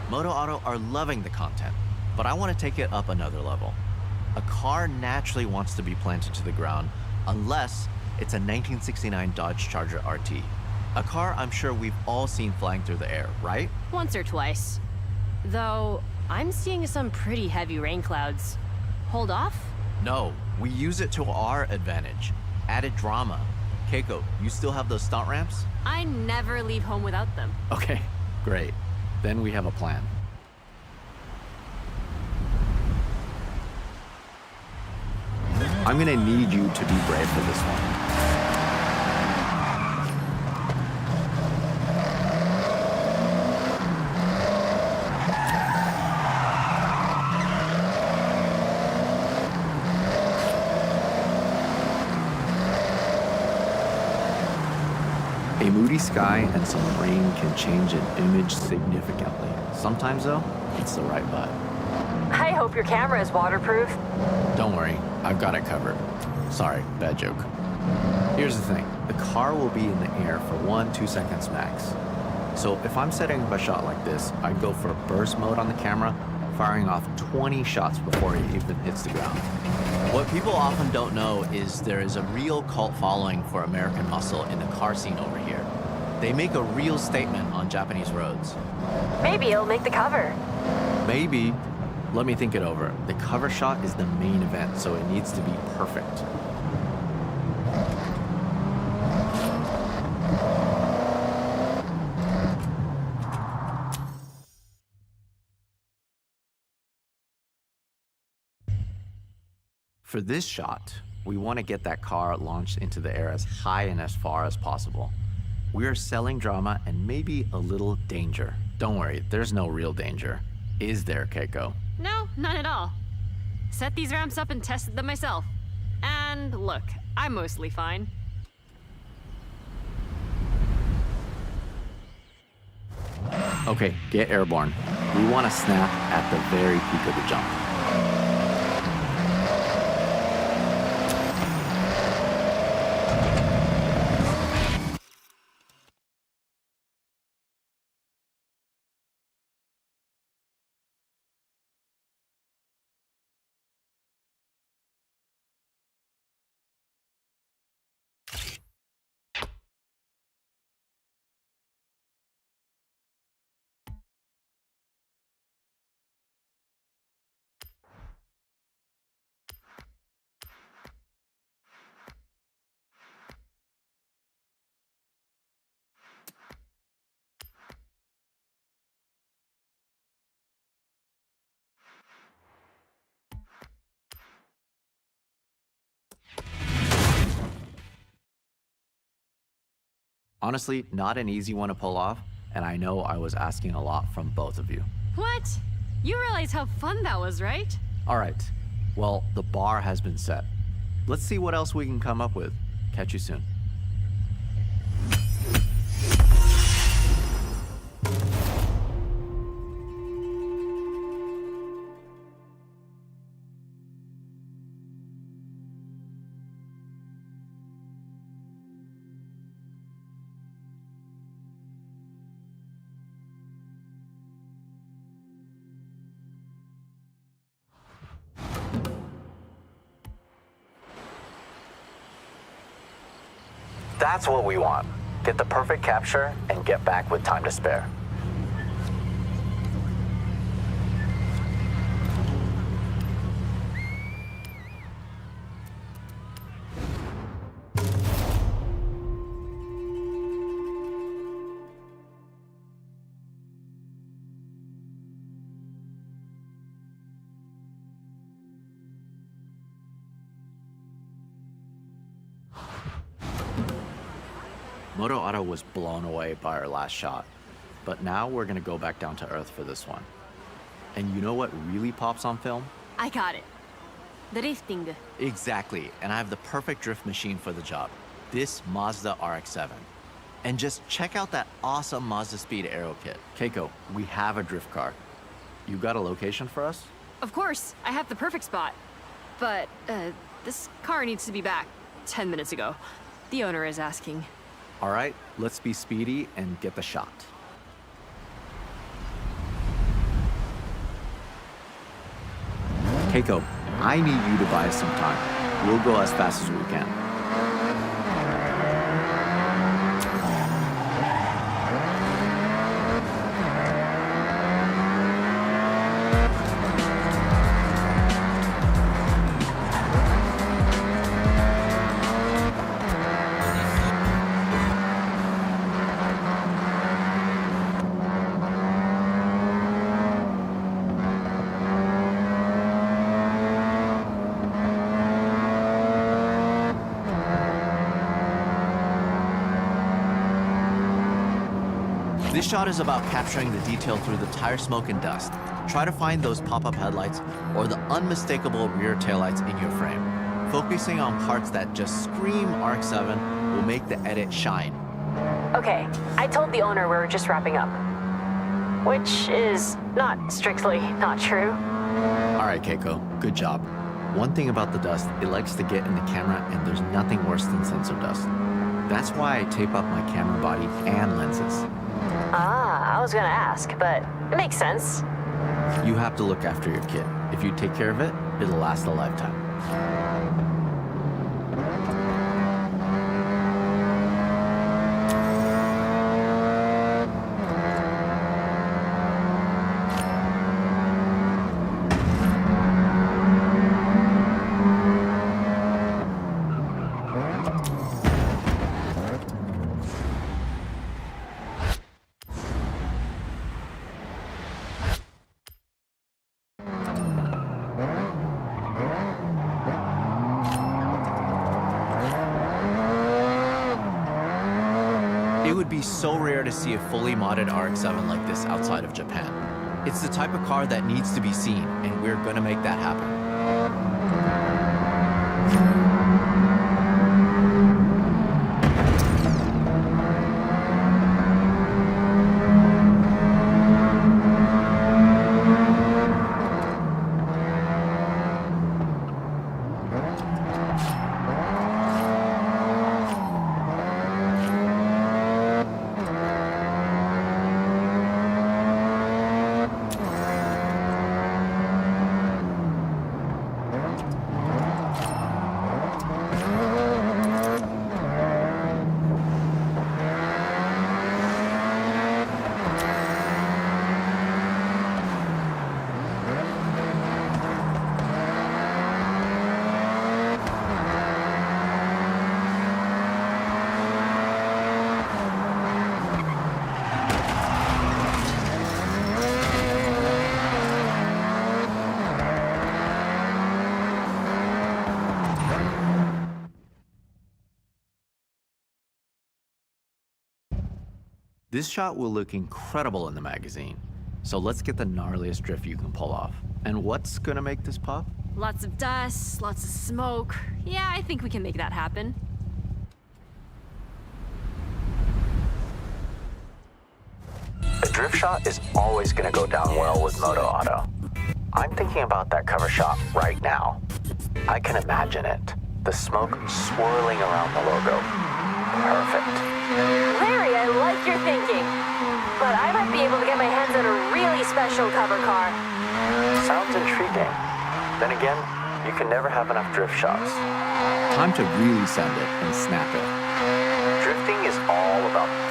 Moto Auto are loving the content, but I want to take it up another level. A car naturally wants to be planted to the ground unless it's a 1969 Dodge Charger RT. A car I'm sure we've all seen flying through the air, right? Once or twice. Though, I'm seeing some pretty heavy rain clouds. Hold off? No, we use it to our advantage. Added drama. Keiko, you still have those stunt ramps? I never leave home without them. Okay, great. Then we have a plan. I'm gonna need you to be brave for this one. A moody sky and some rain can change an image significantly. Sometimes, though, it's the right vibe. I hope your camera is waterproof. Don't worry, I've got it covered. Sorry, bad joke. Here's the thing, the car will be in the air for 1-2 seconds max. So if I'm setting up a shot like this, I'd go for burst mode on the camera, firing off 20 shots before it even hits the ground. What people often don't know is there is a real cult following for American muscle in the car scene over here. They make a real statement on Japanese roads. Maybe it'll make the cover. Maybe. Let me think it over. The cover shot is the main event, so it needs to be perfect. For this shot, we want to get that car launched into the air as high and as far as possible. We are selling drama and maybe a little danger. Don't worry, there's no real danger. Is there, Keiko? No, none at all. Set these ramps up and tested them myself. And look, I'm mostly fine. Okay, get airborne. We want to snap at the very peak of the jump. Honestly, not an easy one to pull off, and I know I was asking a lot from both of you. What? You realize how fun that was, right? All right, well, the bar has been set. Let's see what else we can come up with. Catch you soon. That's what we want. Get the perfect capture and get back with time to spare. Moto Auto was blown away by our last shot, but now we're gonna go back down to earth for this one. And you know what really pops on film? I got it. Drifting. Exactly, and I have the perfect drift machine for the job. This Mazda RX-7. And just check out that awesome Mazda Speed Aero kit. Keiko, we have a drift car. You got a location for us? Of course, I have the perfect spot. But, this car needs to be back 10 minutes ago. The owner is asking. All right, let's be speedy and get the shot. Keiko, I need you to buy us some time. We'll go as fast as we can. This shot is about capturing the detail through the tire smoke and dust. Try to find those pop-up headlights or the unmistakable rear taillights in your frame. Focusing on parts that just scream RX-7 will make the edit shine. Okay, I told the owner we were just wrapping up. Which is not strictly not true. All right, Keiko, good job. One thing about the dust, it likes to get in the camera, and there's nothing worse than sensor dust. That's why I tape up my camera body and lenses. I was gonna ask, but it makes sense. You have to look after your kit. If you take care of it, it'll last a lifetime. It would be so rare to see a fully modded RX-7 like this outside of Japan. It's the type of car that needs to be seen, and we're gonna make that happen. This shot will look incredible in the magazine. So let's get the gnarliest drift you can pull off. And what's gonna make this pop? Lots of dust, lots of smoke. Yeah, I think we can make that happen. A drift shot is always going to go down well with Moto Auto. I'm thinking about that cover shot right now. I can imagine it. The smoke swirling around the logo. Perfect. Larry, I like your thinking. But I might be able to get my hands on a really special cover car. Sounds intriguing. Then again, you can never have enough drift shots. Time to really send it and snap it. Drifting is all about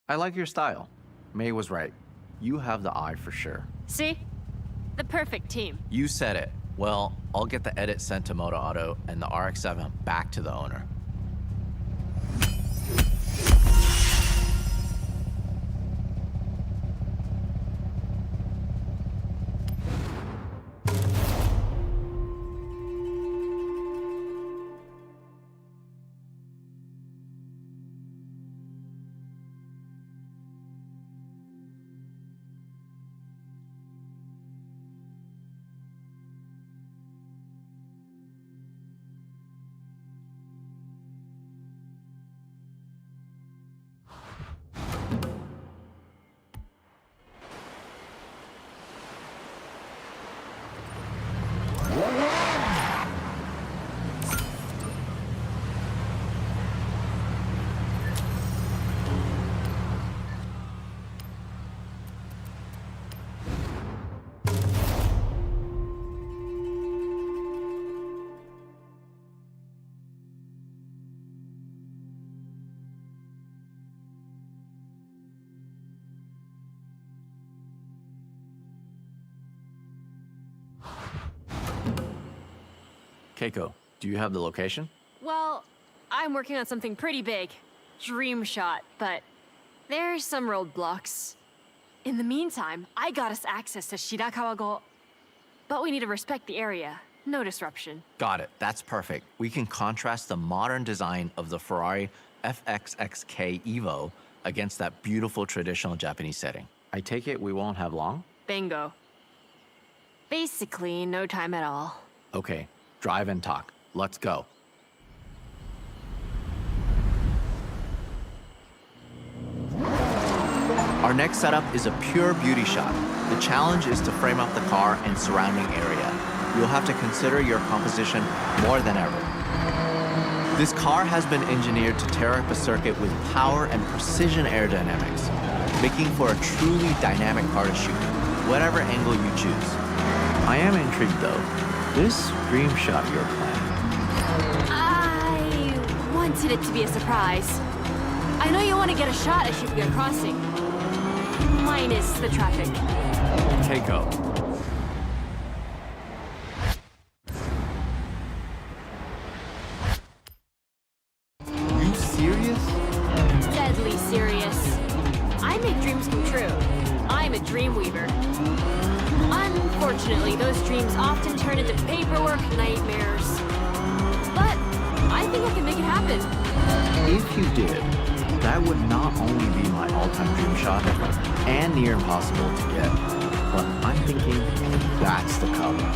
I like your style. May was right. You have the eye for sure. See? The perfect team. You said it. Well, I'll get the edit sent to Moto Auto and the RX-7 back to the owner. Keiko, do you have the location? Well, I'm working on something pretty big. Dream shot, but there's some roadblocks. In the meantime, I got us access to Shirakawa-go. But we need to respect the area. No disruption. Got it. That's perfect. We can contrast the modern design of the Ferrari FXXK Evo against that beautiful traditional Japanese setting. I take it we won't have long? Bingo. Basically, no time at all. Okay, drive and talk. Let's go. Our next setup is a pure beauty shot. The challenge is to frame up the car and surrounding area. You'll have to consider your composition more than ever. This car has been engineered to tear up a circuit with power and precision aerodynamics, making for a truly dynamic car to shoot, whatever angle you choose. I am intrigued though. This dream shot you're planning. I wanted it to be a surprise. I know you want to get a shot at Shibuya Crossing. Minus the traffic. Keiko. You serious? Deadly serious. I make dreams come true. I'm a dream weaver. Unfortunately, those dreams often turn into paperwork nightmares. But I think I can make it happen. If you did, that would not only be my all-time dream shot and near impossible to get, but I'm thinking that's the cover.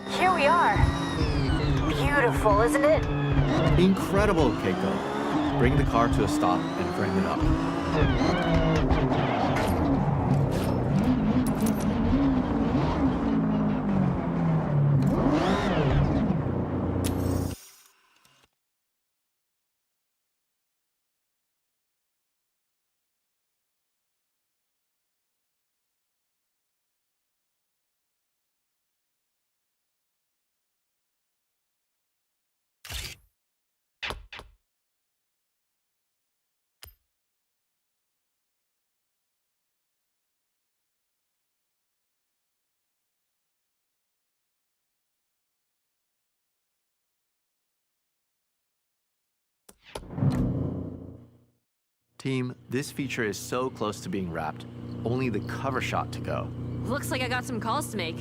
Here we are. Beautiful, isn't it? Incredible, Keiko. Bring the car to a stop and frame it up. Team, this feature is so close to being wrapped. Only the cover shot to go. Looks like I got some calls to make.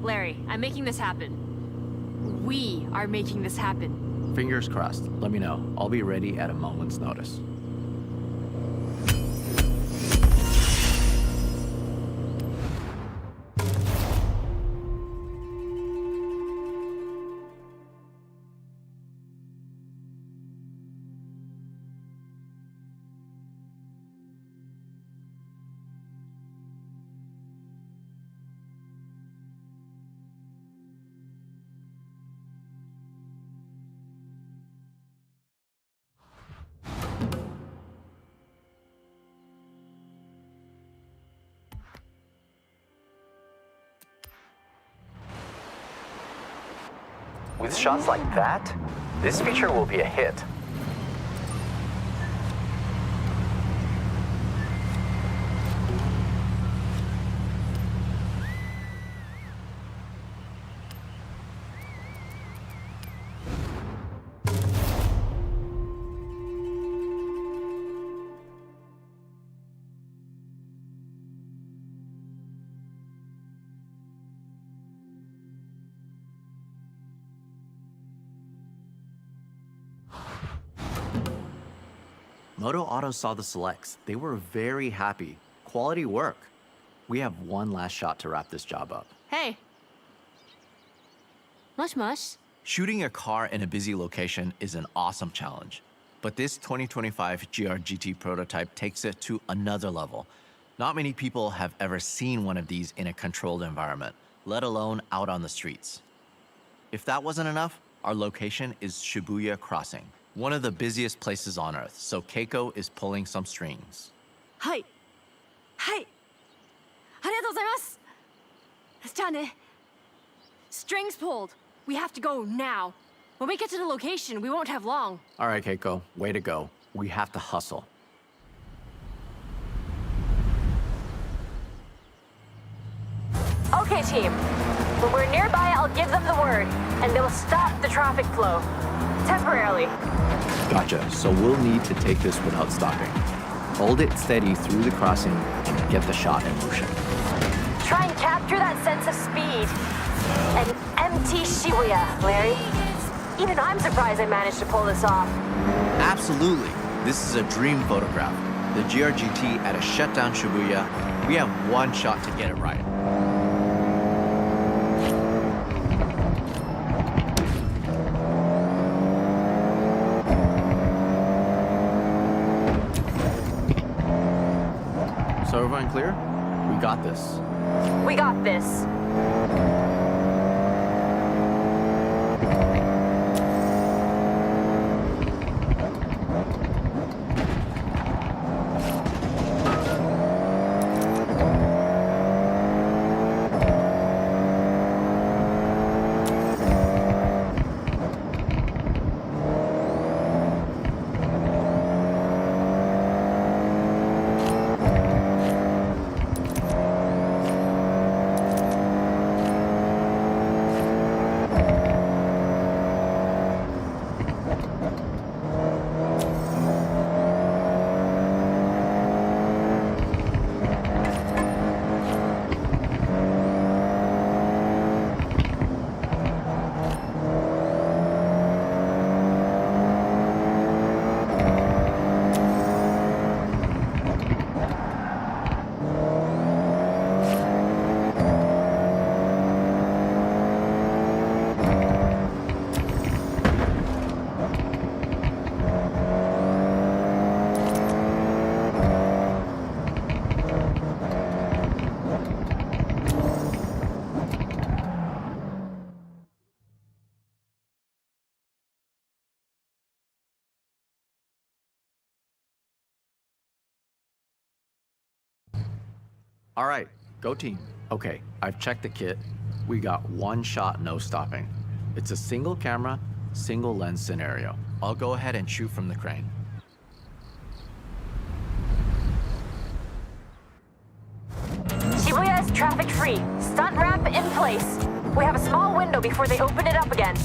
Larry, I'm making this happen. We are making this happen. Fingers crossed. Let me know. I'll be ready at a moment's notice. With shots like that, this feature will be a hit. Moto Auto saw the selects. They were very happy. Quality work. We have one last shot to wrap this job up. Hey. Mush mush. Shooting a car in a busy location is an awesome challenge. But this 2025 GR-GT prototype takes it to another level. Not many people have ever seen one of these in a controlled environment, let alone out on the streets. If that wasn't enough, our location is Shibuya Crossing, one of the busiest places on Earth, so Keiko is pulling some strings. Hi. Hi. ありがとうございます。じゃあね。Strings pulled. We have to go now. When we get to the location, we won't have long. All right, Keiko, way to go. We have to hustle. Okay, team. When we're nearby, I'll give them the word, and they'll stop the traffic flow. Temporarily. Gotcha. So we'll need to take this without stopping. Hold it steady through the crossing and get the shot in motion. Try and capture that sense of speed. An empty Shibuya, Larry. Even I'm surprised I managed to pull this off. Absolutely. This is a dream photograph. The GRGT at a shutdown Shibuya. We have one shot to get it right. So everyone clear? We got this. We got this. All right, go team. Okay, I've checked the kit. We got one shot, no stopping. It's a single camera, single lens scenario. I'll go ahead and shoot from the crane. Shibuya is traffic free. Stunt ramp in place. We have a small window before they open it up again.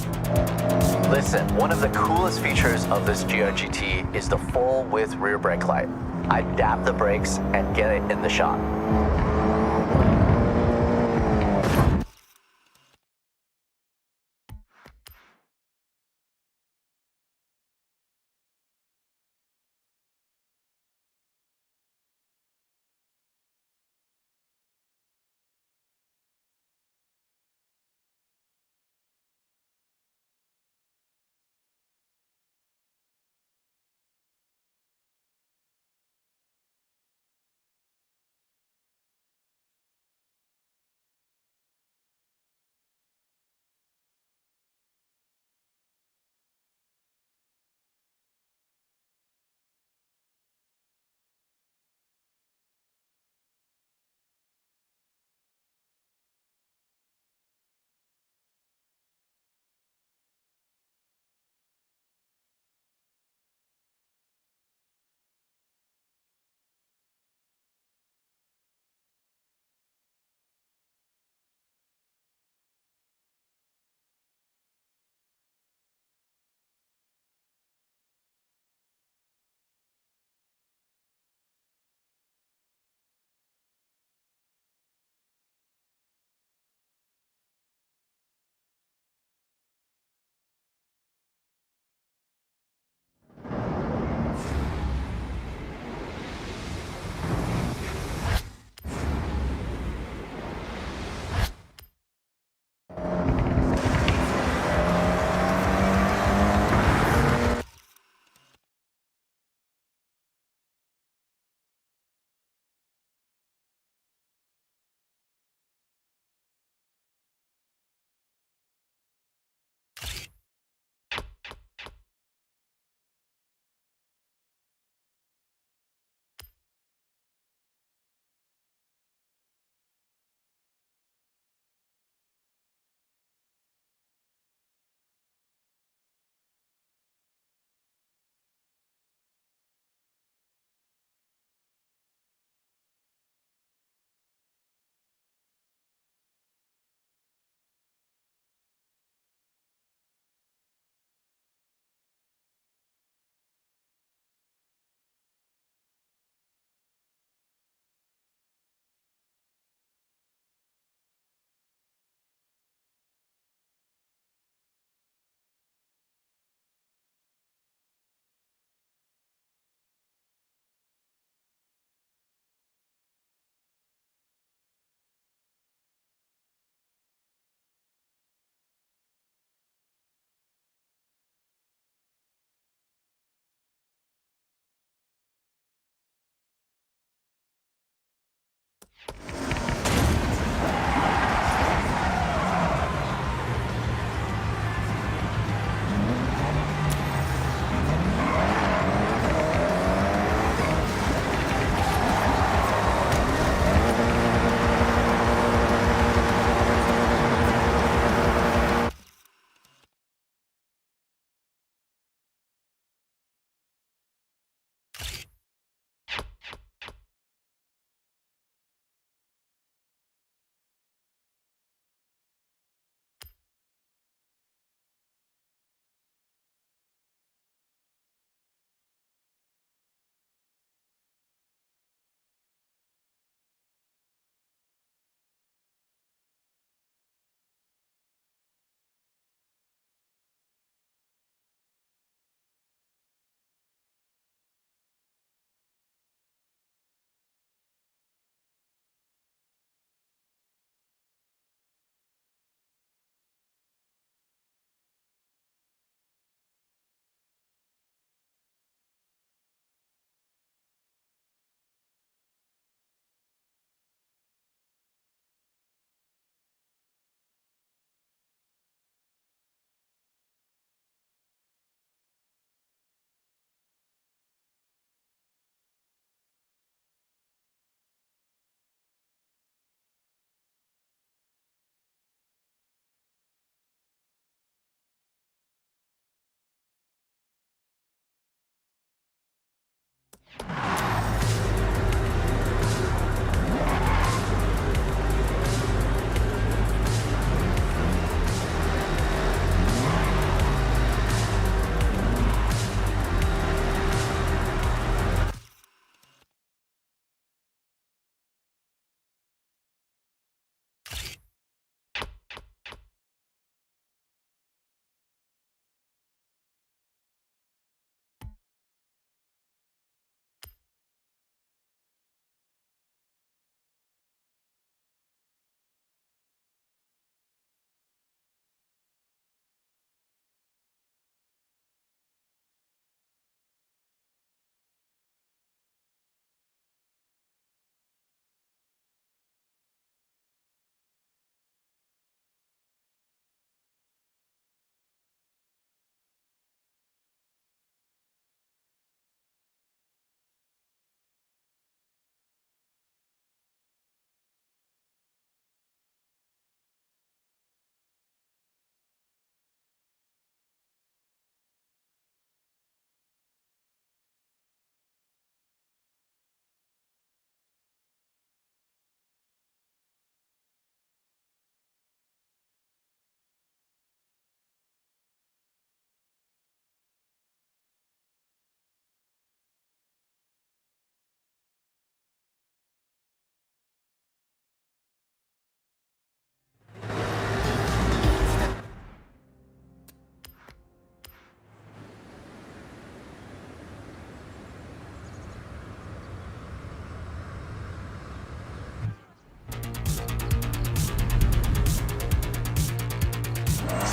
Listen, one of the coolest features of this GRGT is the full width rear brake light. I dab the brakes and get it in the shot.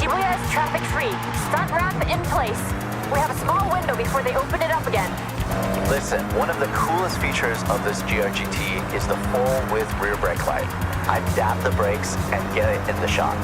Shibuya is traffic-free. Stunt ramp in place. We have a small window before they open it up again. Listen, one of the coolest features of this GRGT is the full-width rear brake light. I dab the brakes and get it in the shot.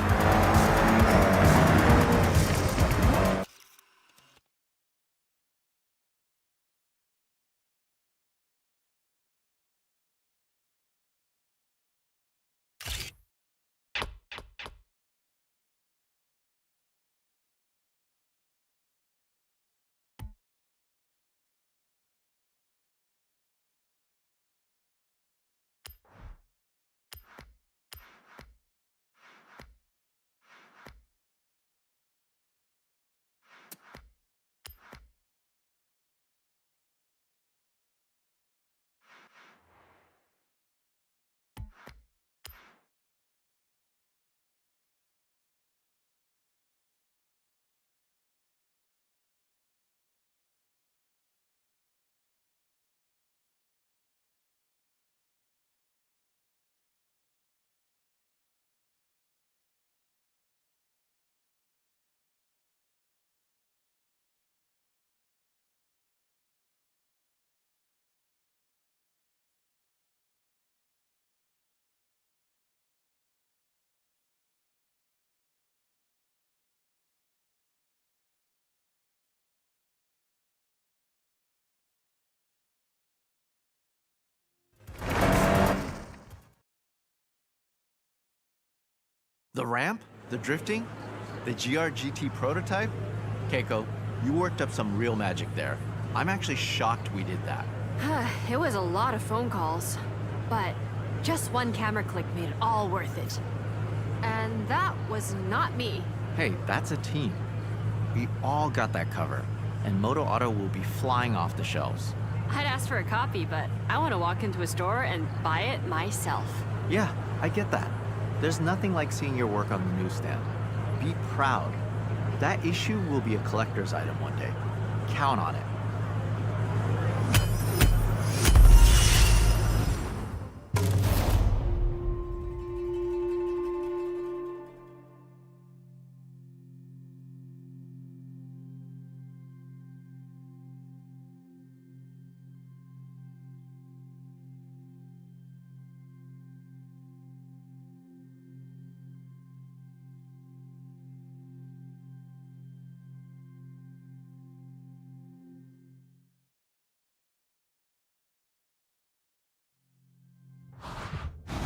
The ramp, the drifting, the GRGT prototype? Keiko, you worked up some real magic there. I'm actually shocked we did that. It was a lot of phone calls, but just one camera click made it all worth it. And that was not me. Hey, that's a team. We all got that cover, and Moto Auto will be flying off the shelves. I'd ask for a copy, but I want to walk into a store and buy it myself. Yeah, I get that. There's nothing like seeing your work on the newsstand. Be proud. That issue will be a collector's item one day. Count on it.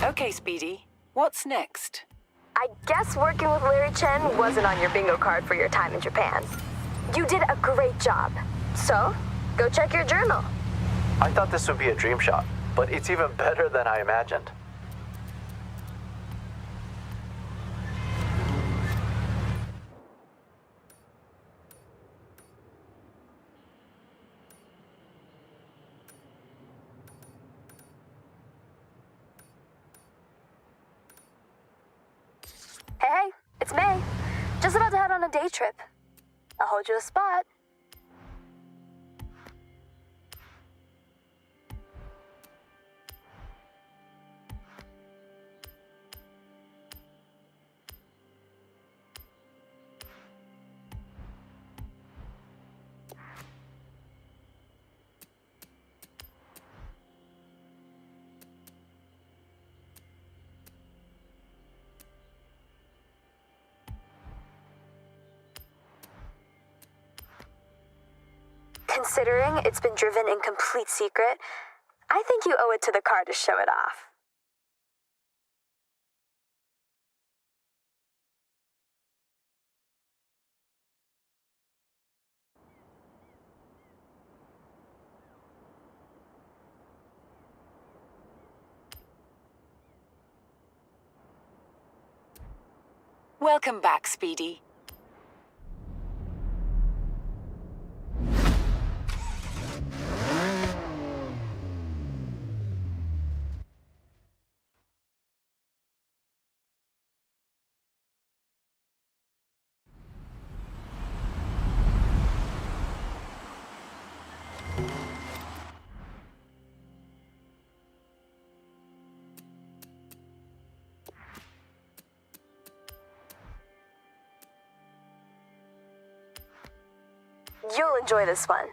Okay, Speedy. What's next? I guess working with Larry Chen wasn't on your bingo card for your time in Japan. You did a great job. So, go check your journal. I thought this would be a dream shot, but it's even better than I imagined. Hey, it's May. Just about to head on a day trip. I'll hold you a spot. Considering it's been driven in complete secret, I think you owe it to the car to show it off. Welcome back, Speedy. You'll enjoy this one.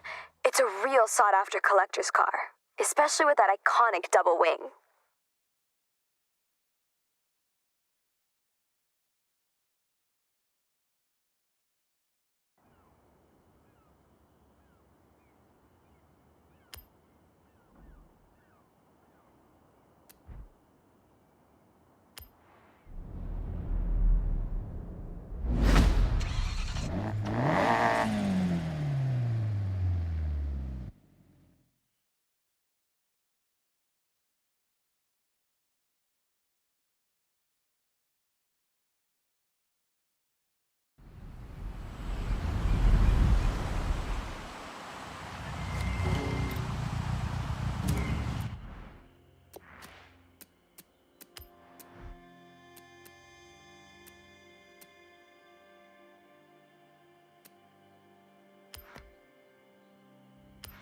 It's a real sought-after collector's car, especially with that iconic double wing.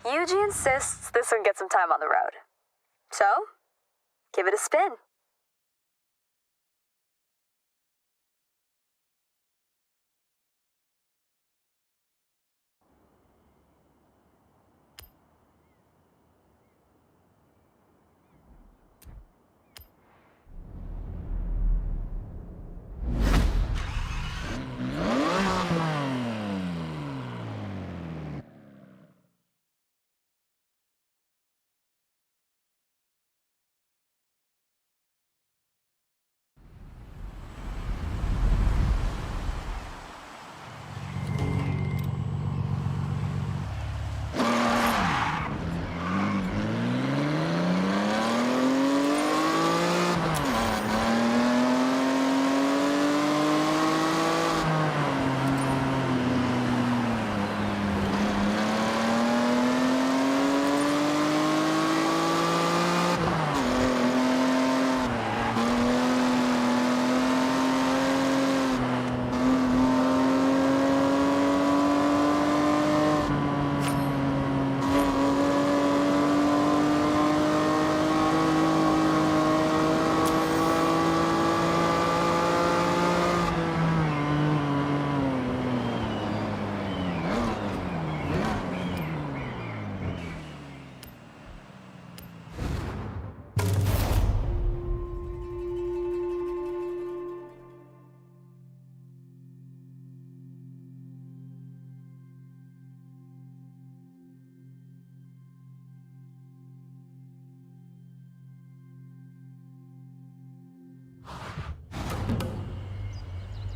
Yuji insists this one gets some time on the road. So, give it a spin.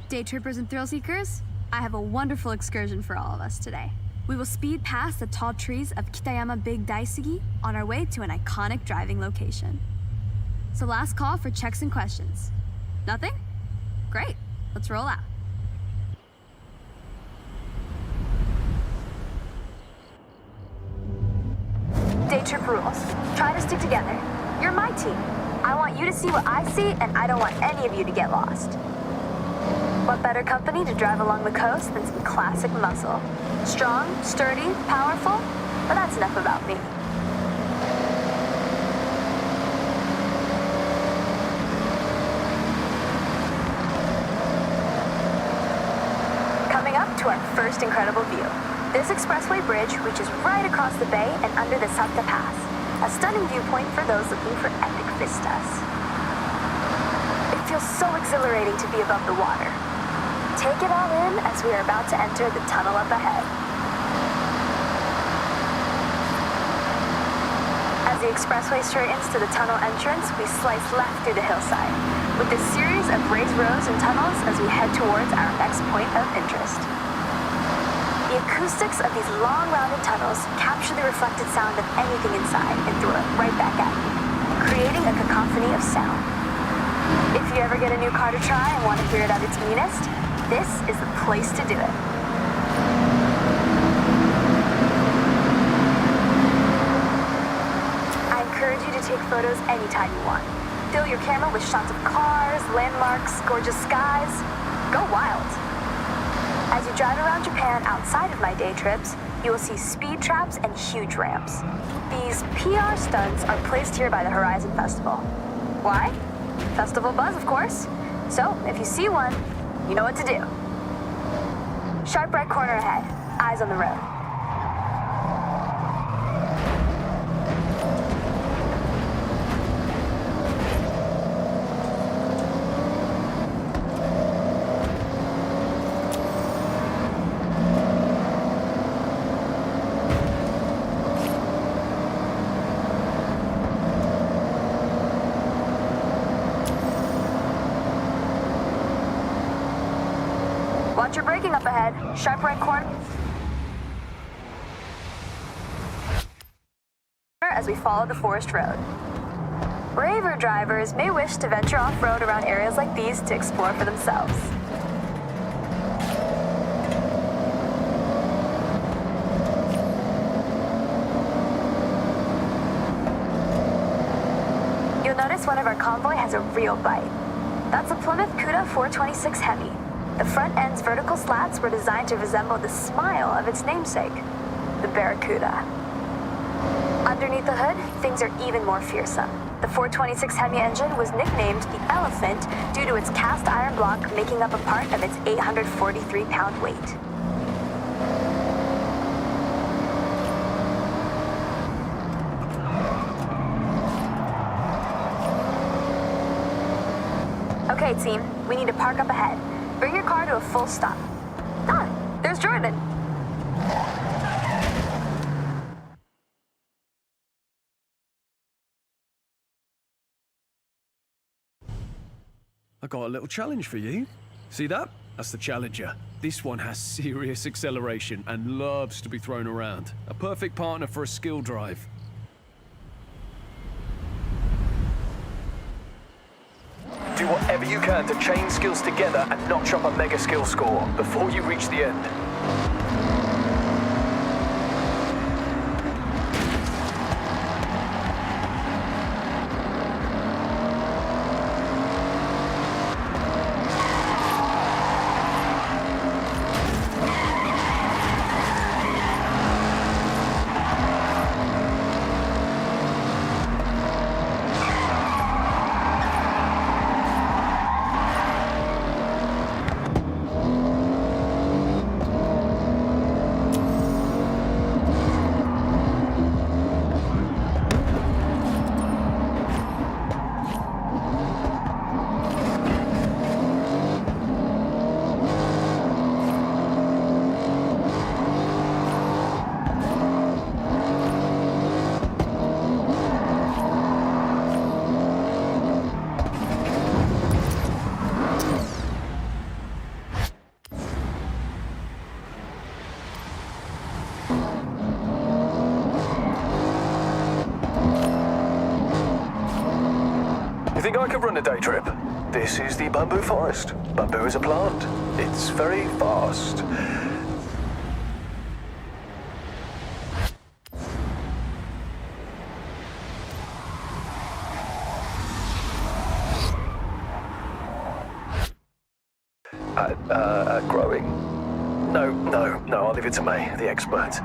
Day trippers and thrill seekers, I have a wonderful excursion for all of us today. We will speed past the tall trees of Kitayama Big Daisugi on our way to an iconic driving location. So last call for checks and questions. Nothing? Great, let's roll out. Day trip rules. Try to stick together. You're my team. I want you to see what I see, and I don't want any of you to get lost. What better company to drive along the coast than some classic muscle? Strong, sturdy, powerful? But that's enough about me. Coming up to our first incredible view. This expressway bridge reaches right across the bay and under the Sata Pass, a stunning viewpoint for those looking for epic vistas. It feels so exhilarating to be above the water. Take it all in as we are about to enter the tunnel up ahead. As the expressway straightens to the tunnel entrance, we slice left through the hillside, with a series of raised roads and tunnels as we head towards our next point of interest. The acoustics of these long, rounded tunnels capture the reflected sound of anything inside and throw it right back at you, creating a cacophony of sound. If you ever get a new car to try and want to hear it at its meanest, this is the place to do it. I encourage you to take photos anytime you want. Fill your camera with shots of cars, landmarks, gorgeous skies. Go wild. As you drive around Japan outside of my day trips, you will see speed traps and huge ramps. These PR stunts are placed here by the Horizon Festival. Why? Festival buzz, of course. So, if you see one, you know what to do. Sharp right corner ahead, eyes on the road. Watch your braking up ahead. Sharp right corner as we follow the forest road. Braver drivers may wish to venture off-road around areas like these to explore for themselves. You'll notice one of our convoy has a real bite. That's a Plymouth Cuda 426 Hemi. The front end's vertical slats were designed to resemble the smile of its namesake, the Barracuda. Underneath the hood, things are even more fearsome. The 426 Hemi engine was nicknamed the Elephant due to its cast iron block making up a part of its 843-pound weight. Okay, team, we need to park up ahead. Bring your car to a full stop. Ah, there's Jordan. I got a little challenge for you. See that? That's the Challenger. This one has serious acceleration and loves to be thrown around. A perfect partner for a skill drive. Do whatever you can to chain skills together and notch up a mega skill score before you reach the end. Think I could run a day trip? This is the bamboo forest. Bamboo is a plant. It's very fast. Growing? No, I'll leave it to May, the expert.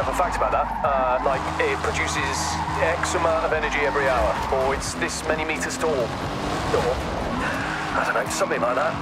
enough a fact about that. Like, it produces X amount of energy every hour, or it's this many meters tall, or, I don't know, something like that.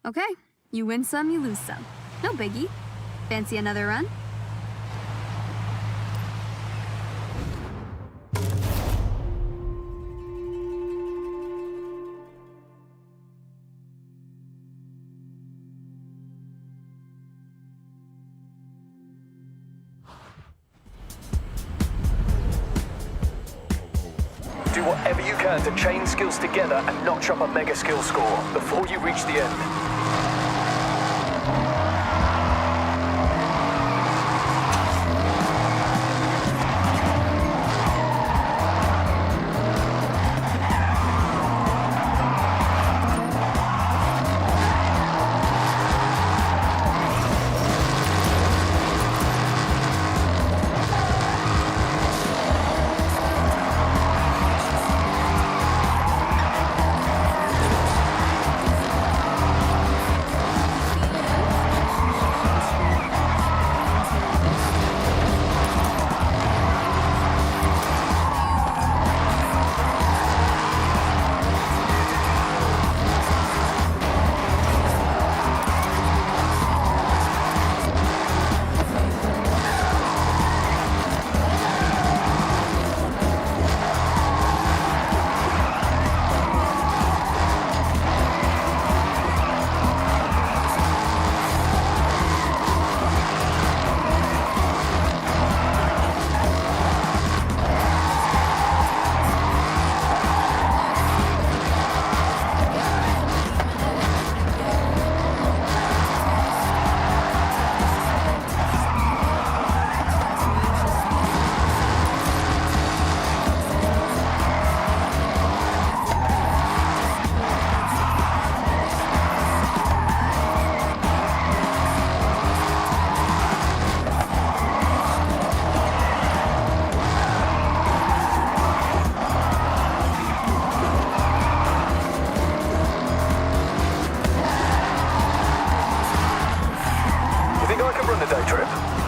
Okay, you win some, you lose some. No biggie. Fancy another run? Do whatever you can to chain skills together and notch up a mega skill score before you reach the end.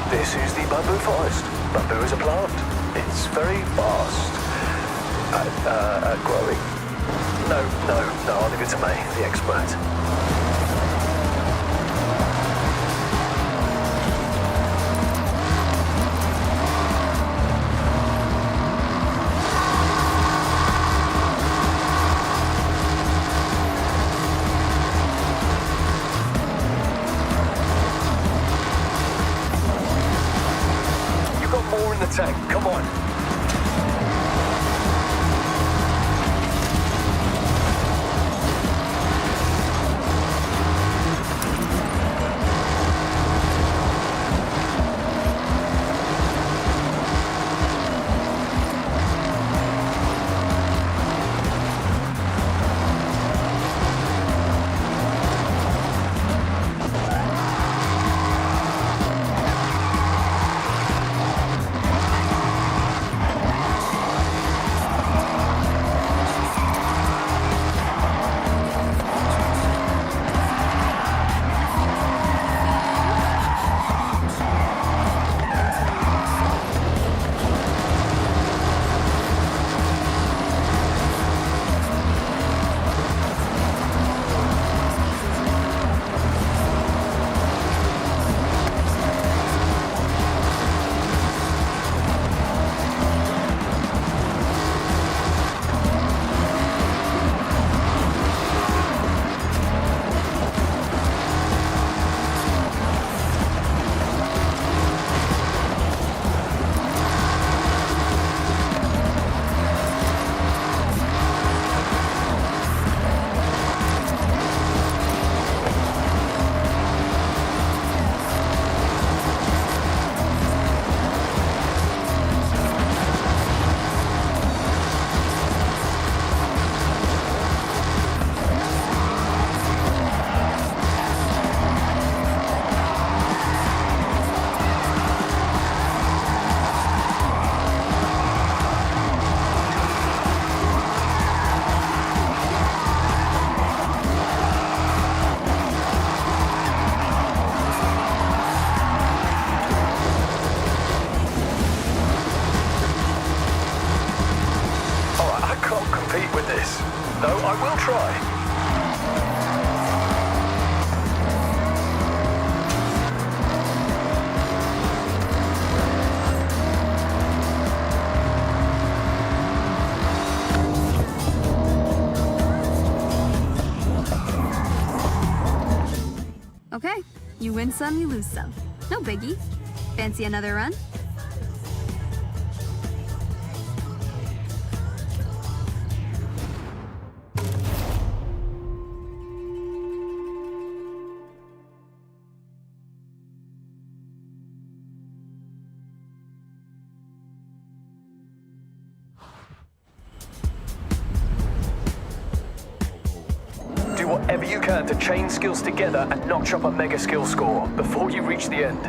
This is the bamboo forest. Bamboo is a plant. It's very fast at growing. No, I'll leave it to me, the expert. Tank. Come on. this, though I will try. Okay, you win some, you lose some. No biggie. Fancy another run? Do whatever you can to chain skills together and notch up a mega skill score before you reach the end.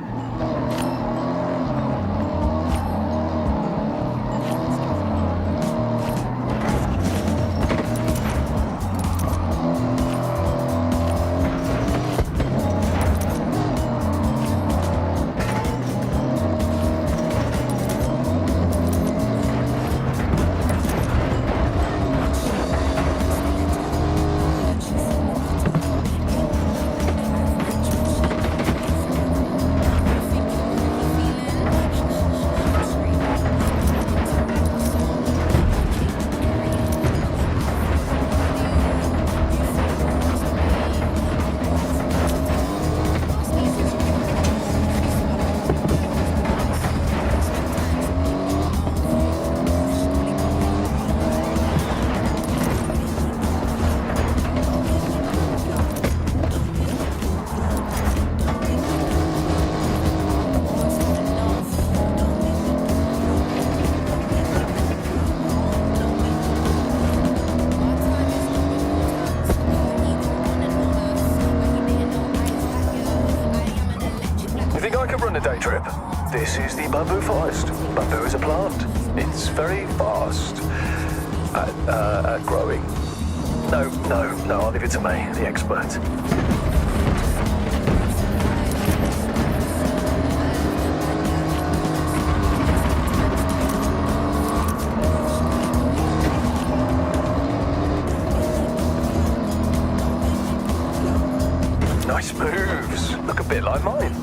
Trip. This is the bamboo forest. Bamboo is a plant. It's very fast at growing. No, I'll leave it to me, the expert. Nice moves. Look a bit like mine.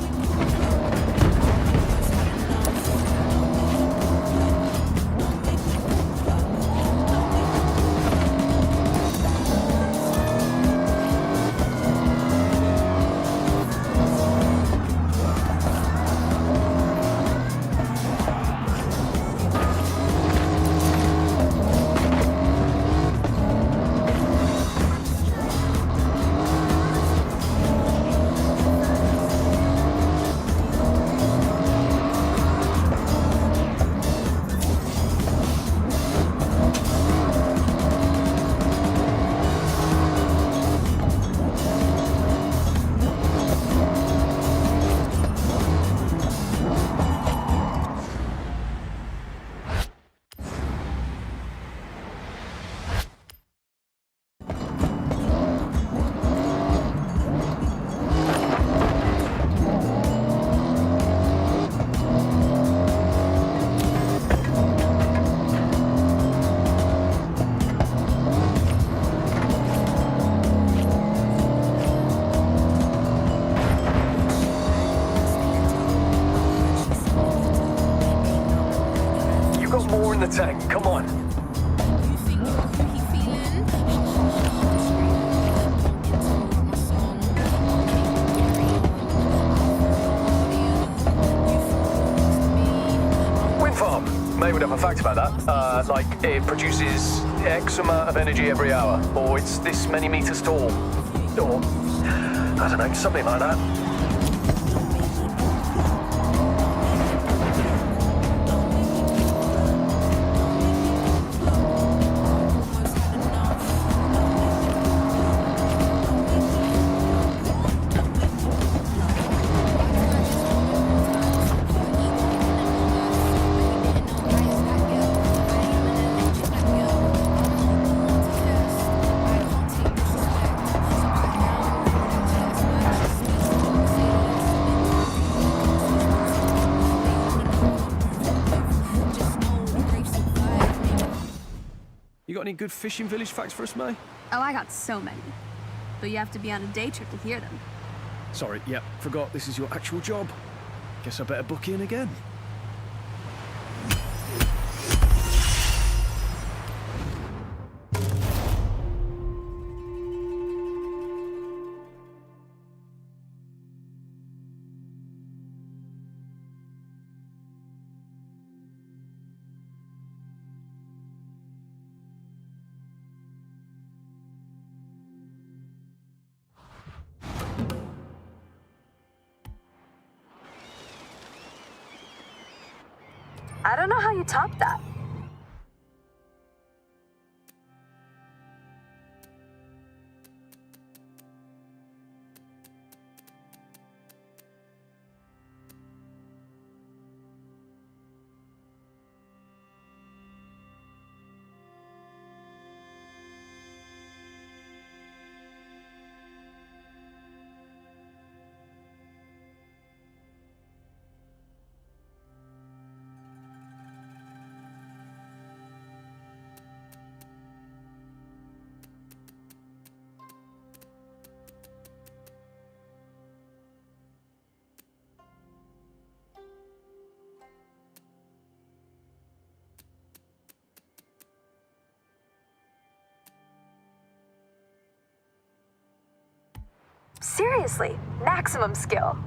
More in the tank, come on. Wind farm. May would have a fact about that. Like it produces X amount of energy every hour, or it's this many meters tall, or I don't know, something like that. You got any good fishing village facts for us, May? Oh, I got so many. But you have to be on a day trip to hear them. Sorry, yep, forgot this is your actual job. Guess I better book in again. I don't know how you top that. Seriously, maximum skill.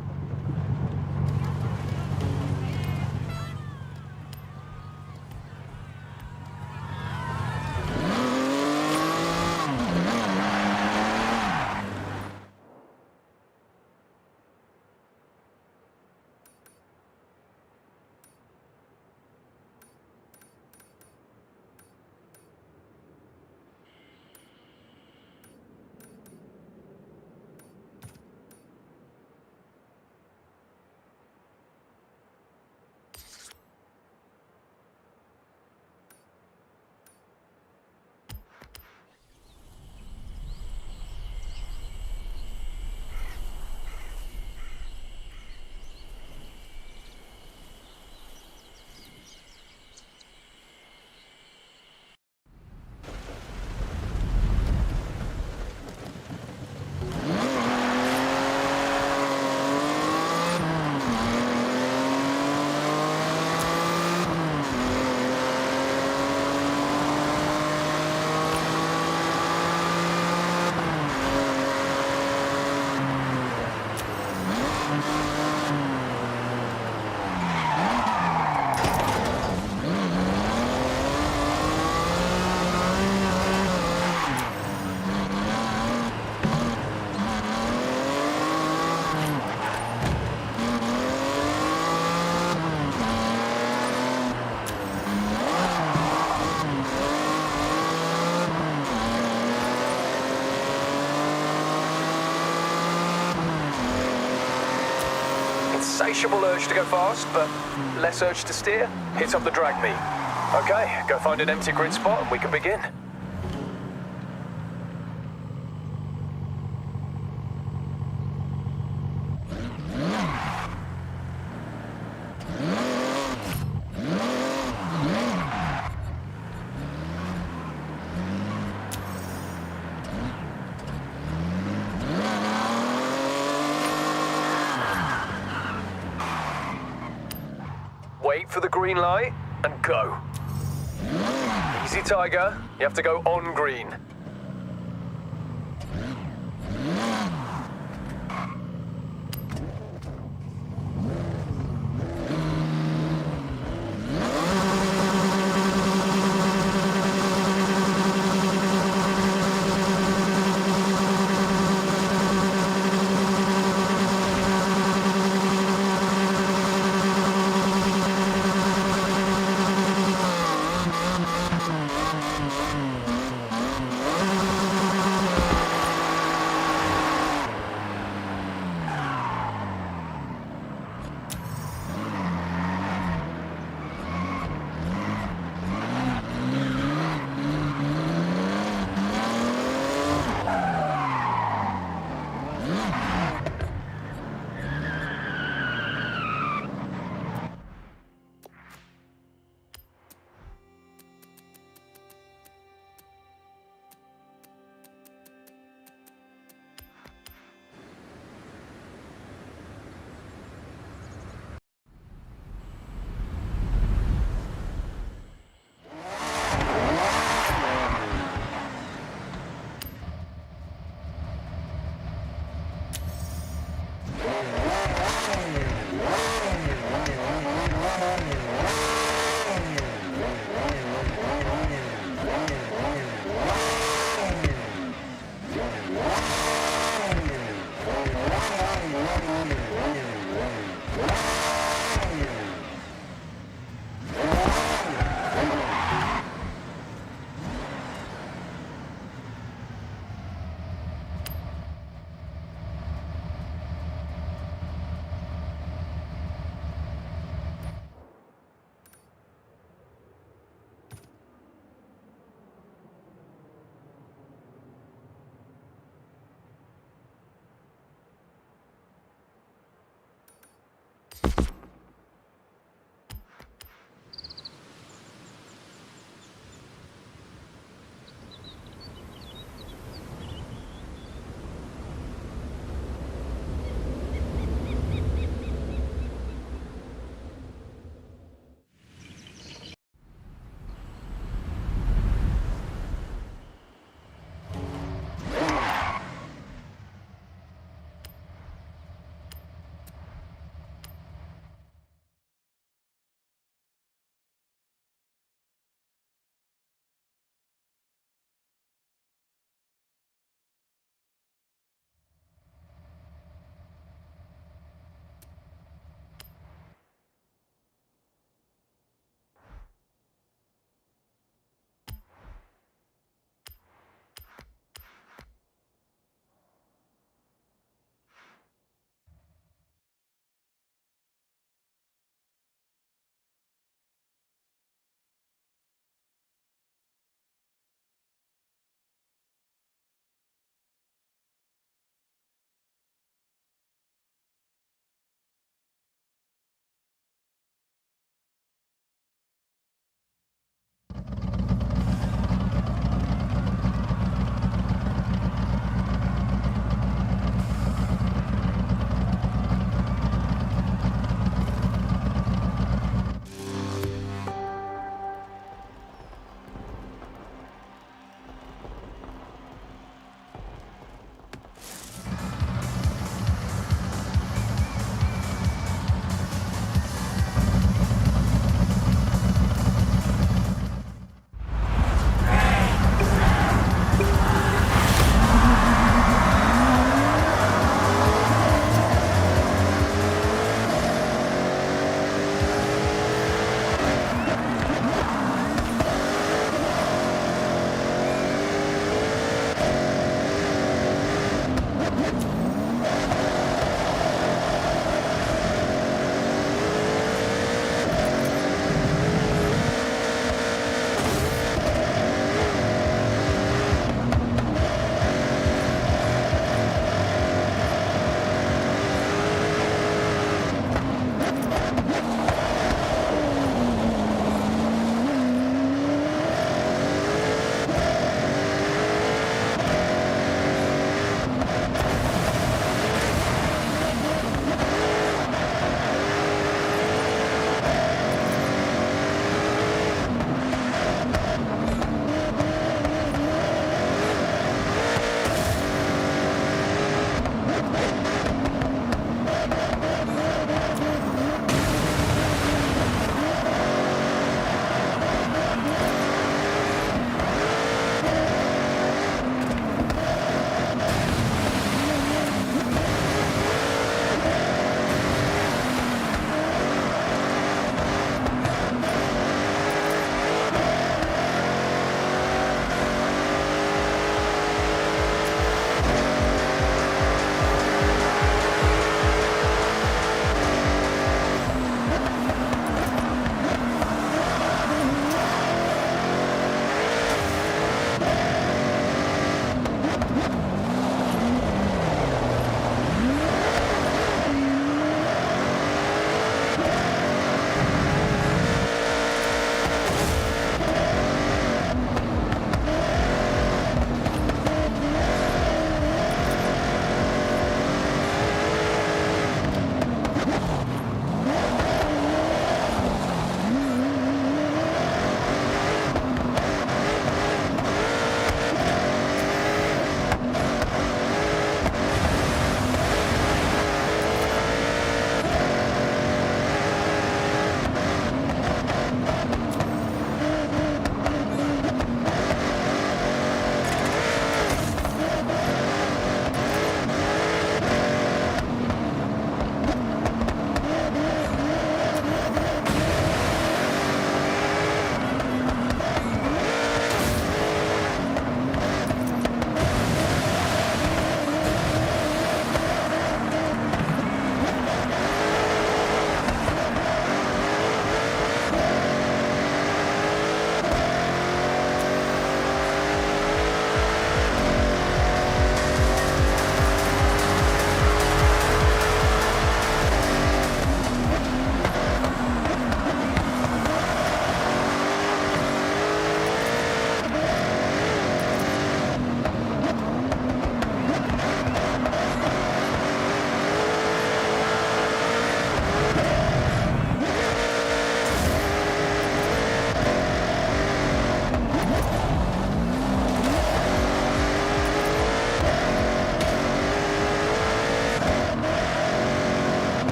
Insatiable urge to go fast, but less urge to steer. Hit up the drag me. Okay, go find an empty grid spot and we can begin. Wait for the green light and go. Easy, Tiger. You have to go on green.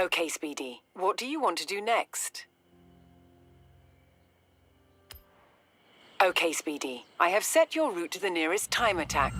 Okay, Speedy. What do you want to do next? Okay, Speedy. I have set your route to the nearest time attack.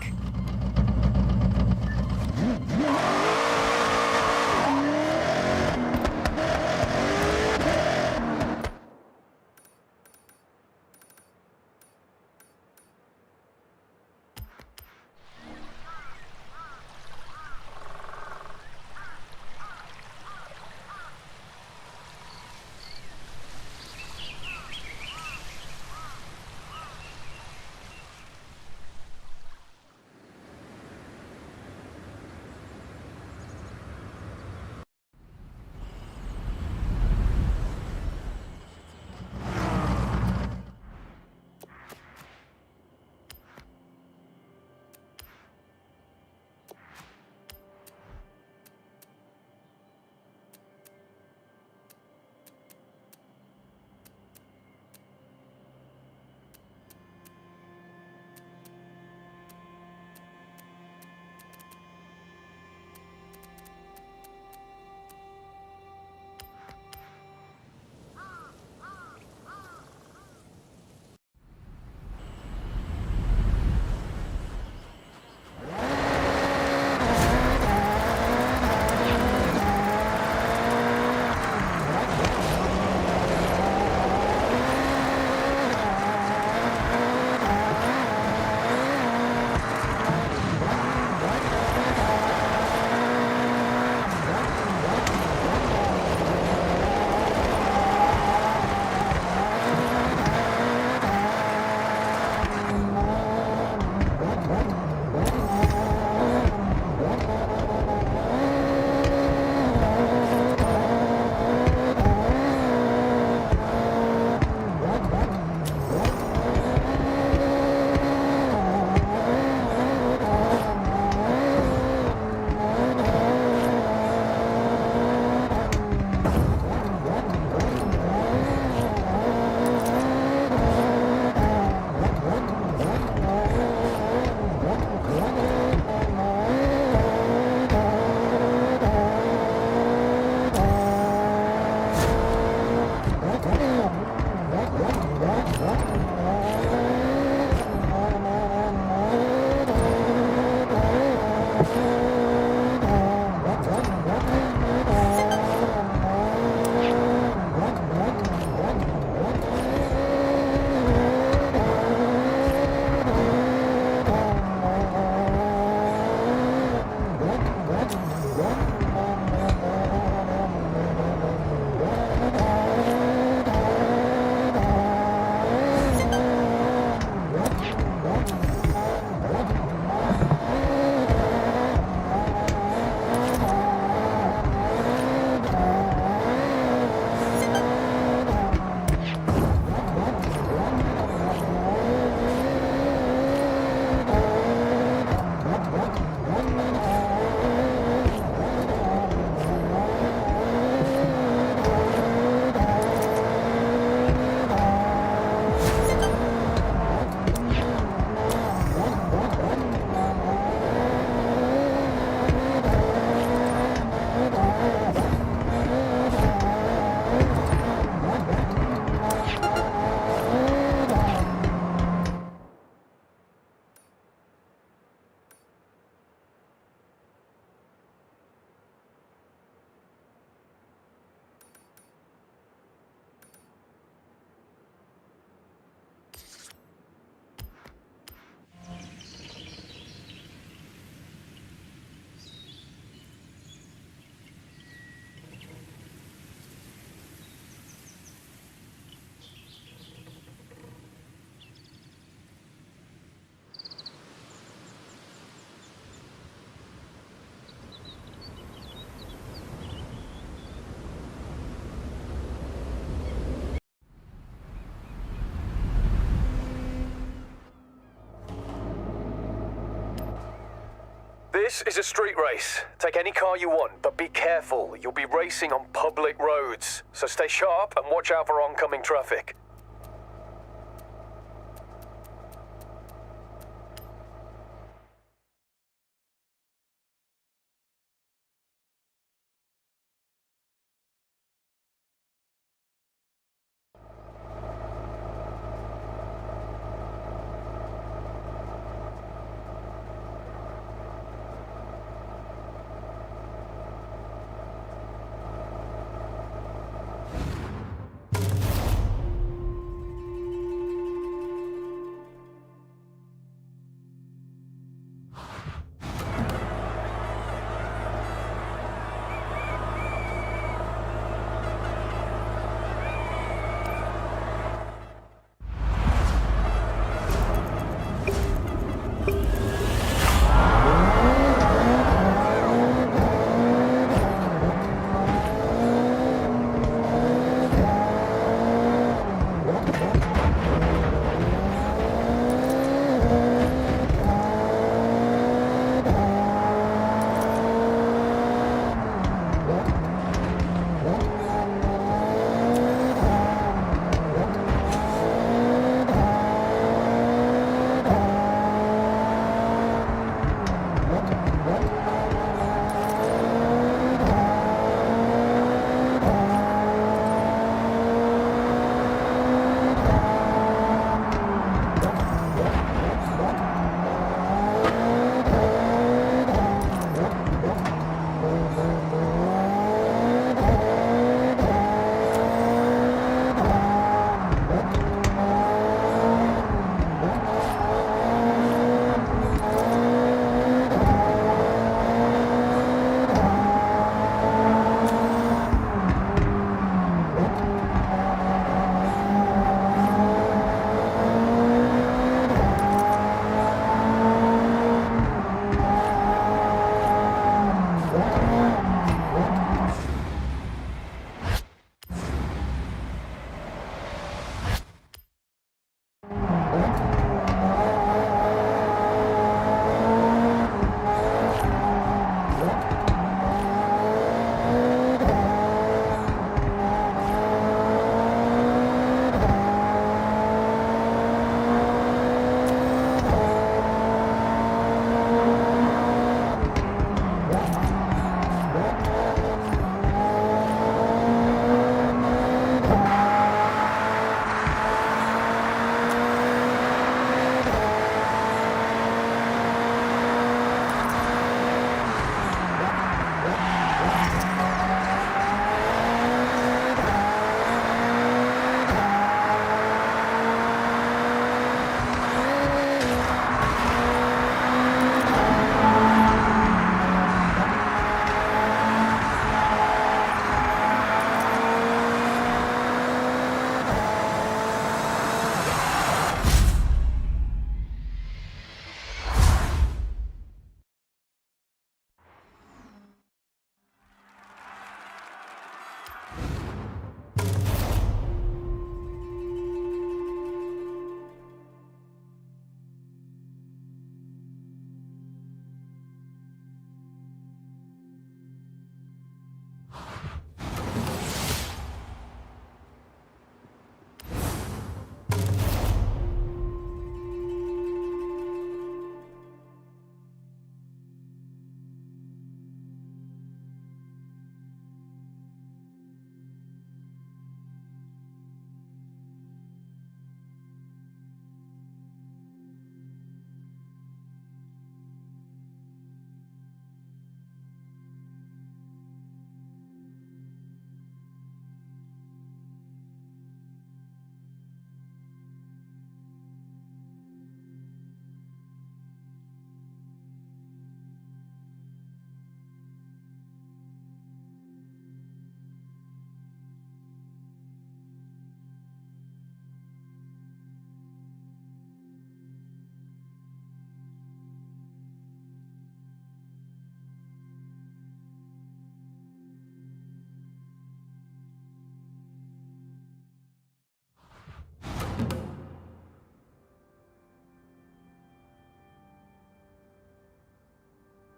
This is a street race. Take any car you want, but be careful. You'll be racing on public roads. So stay sharp and watch out for oncoming traffic.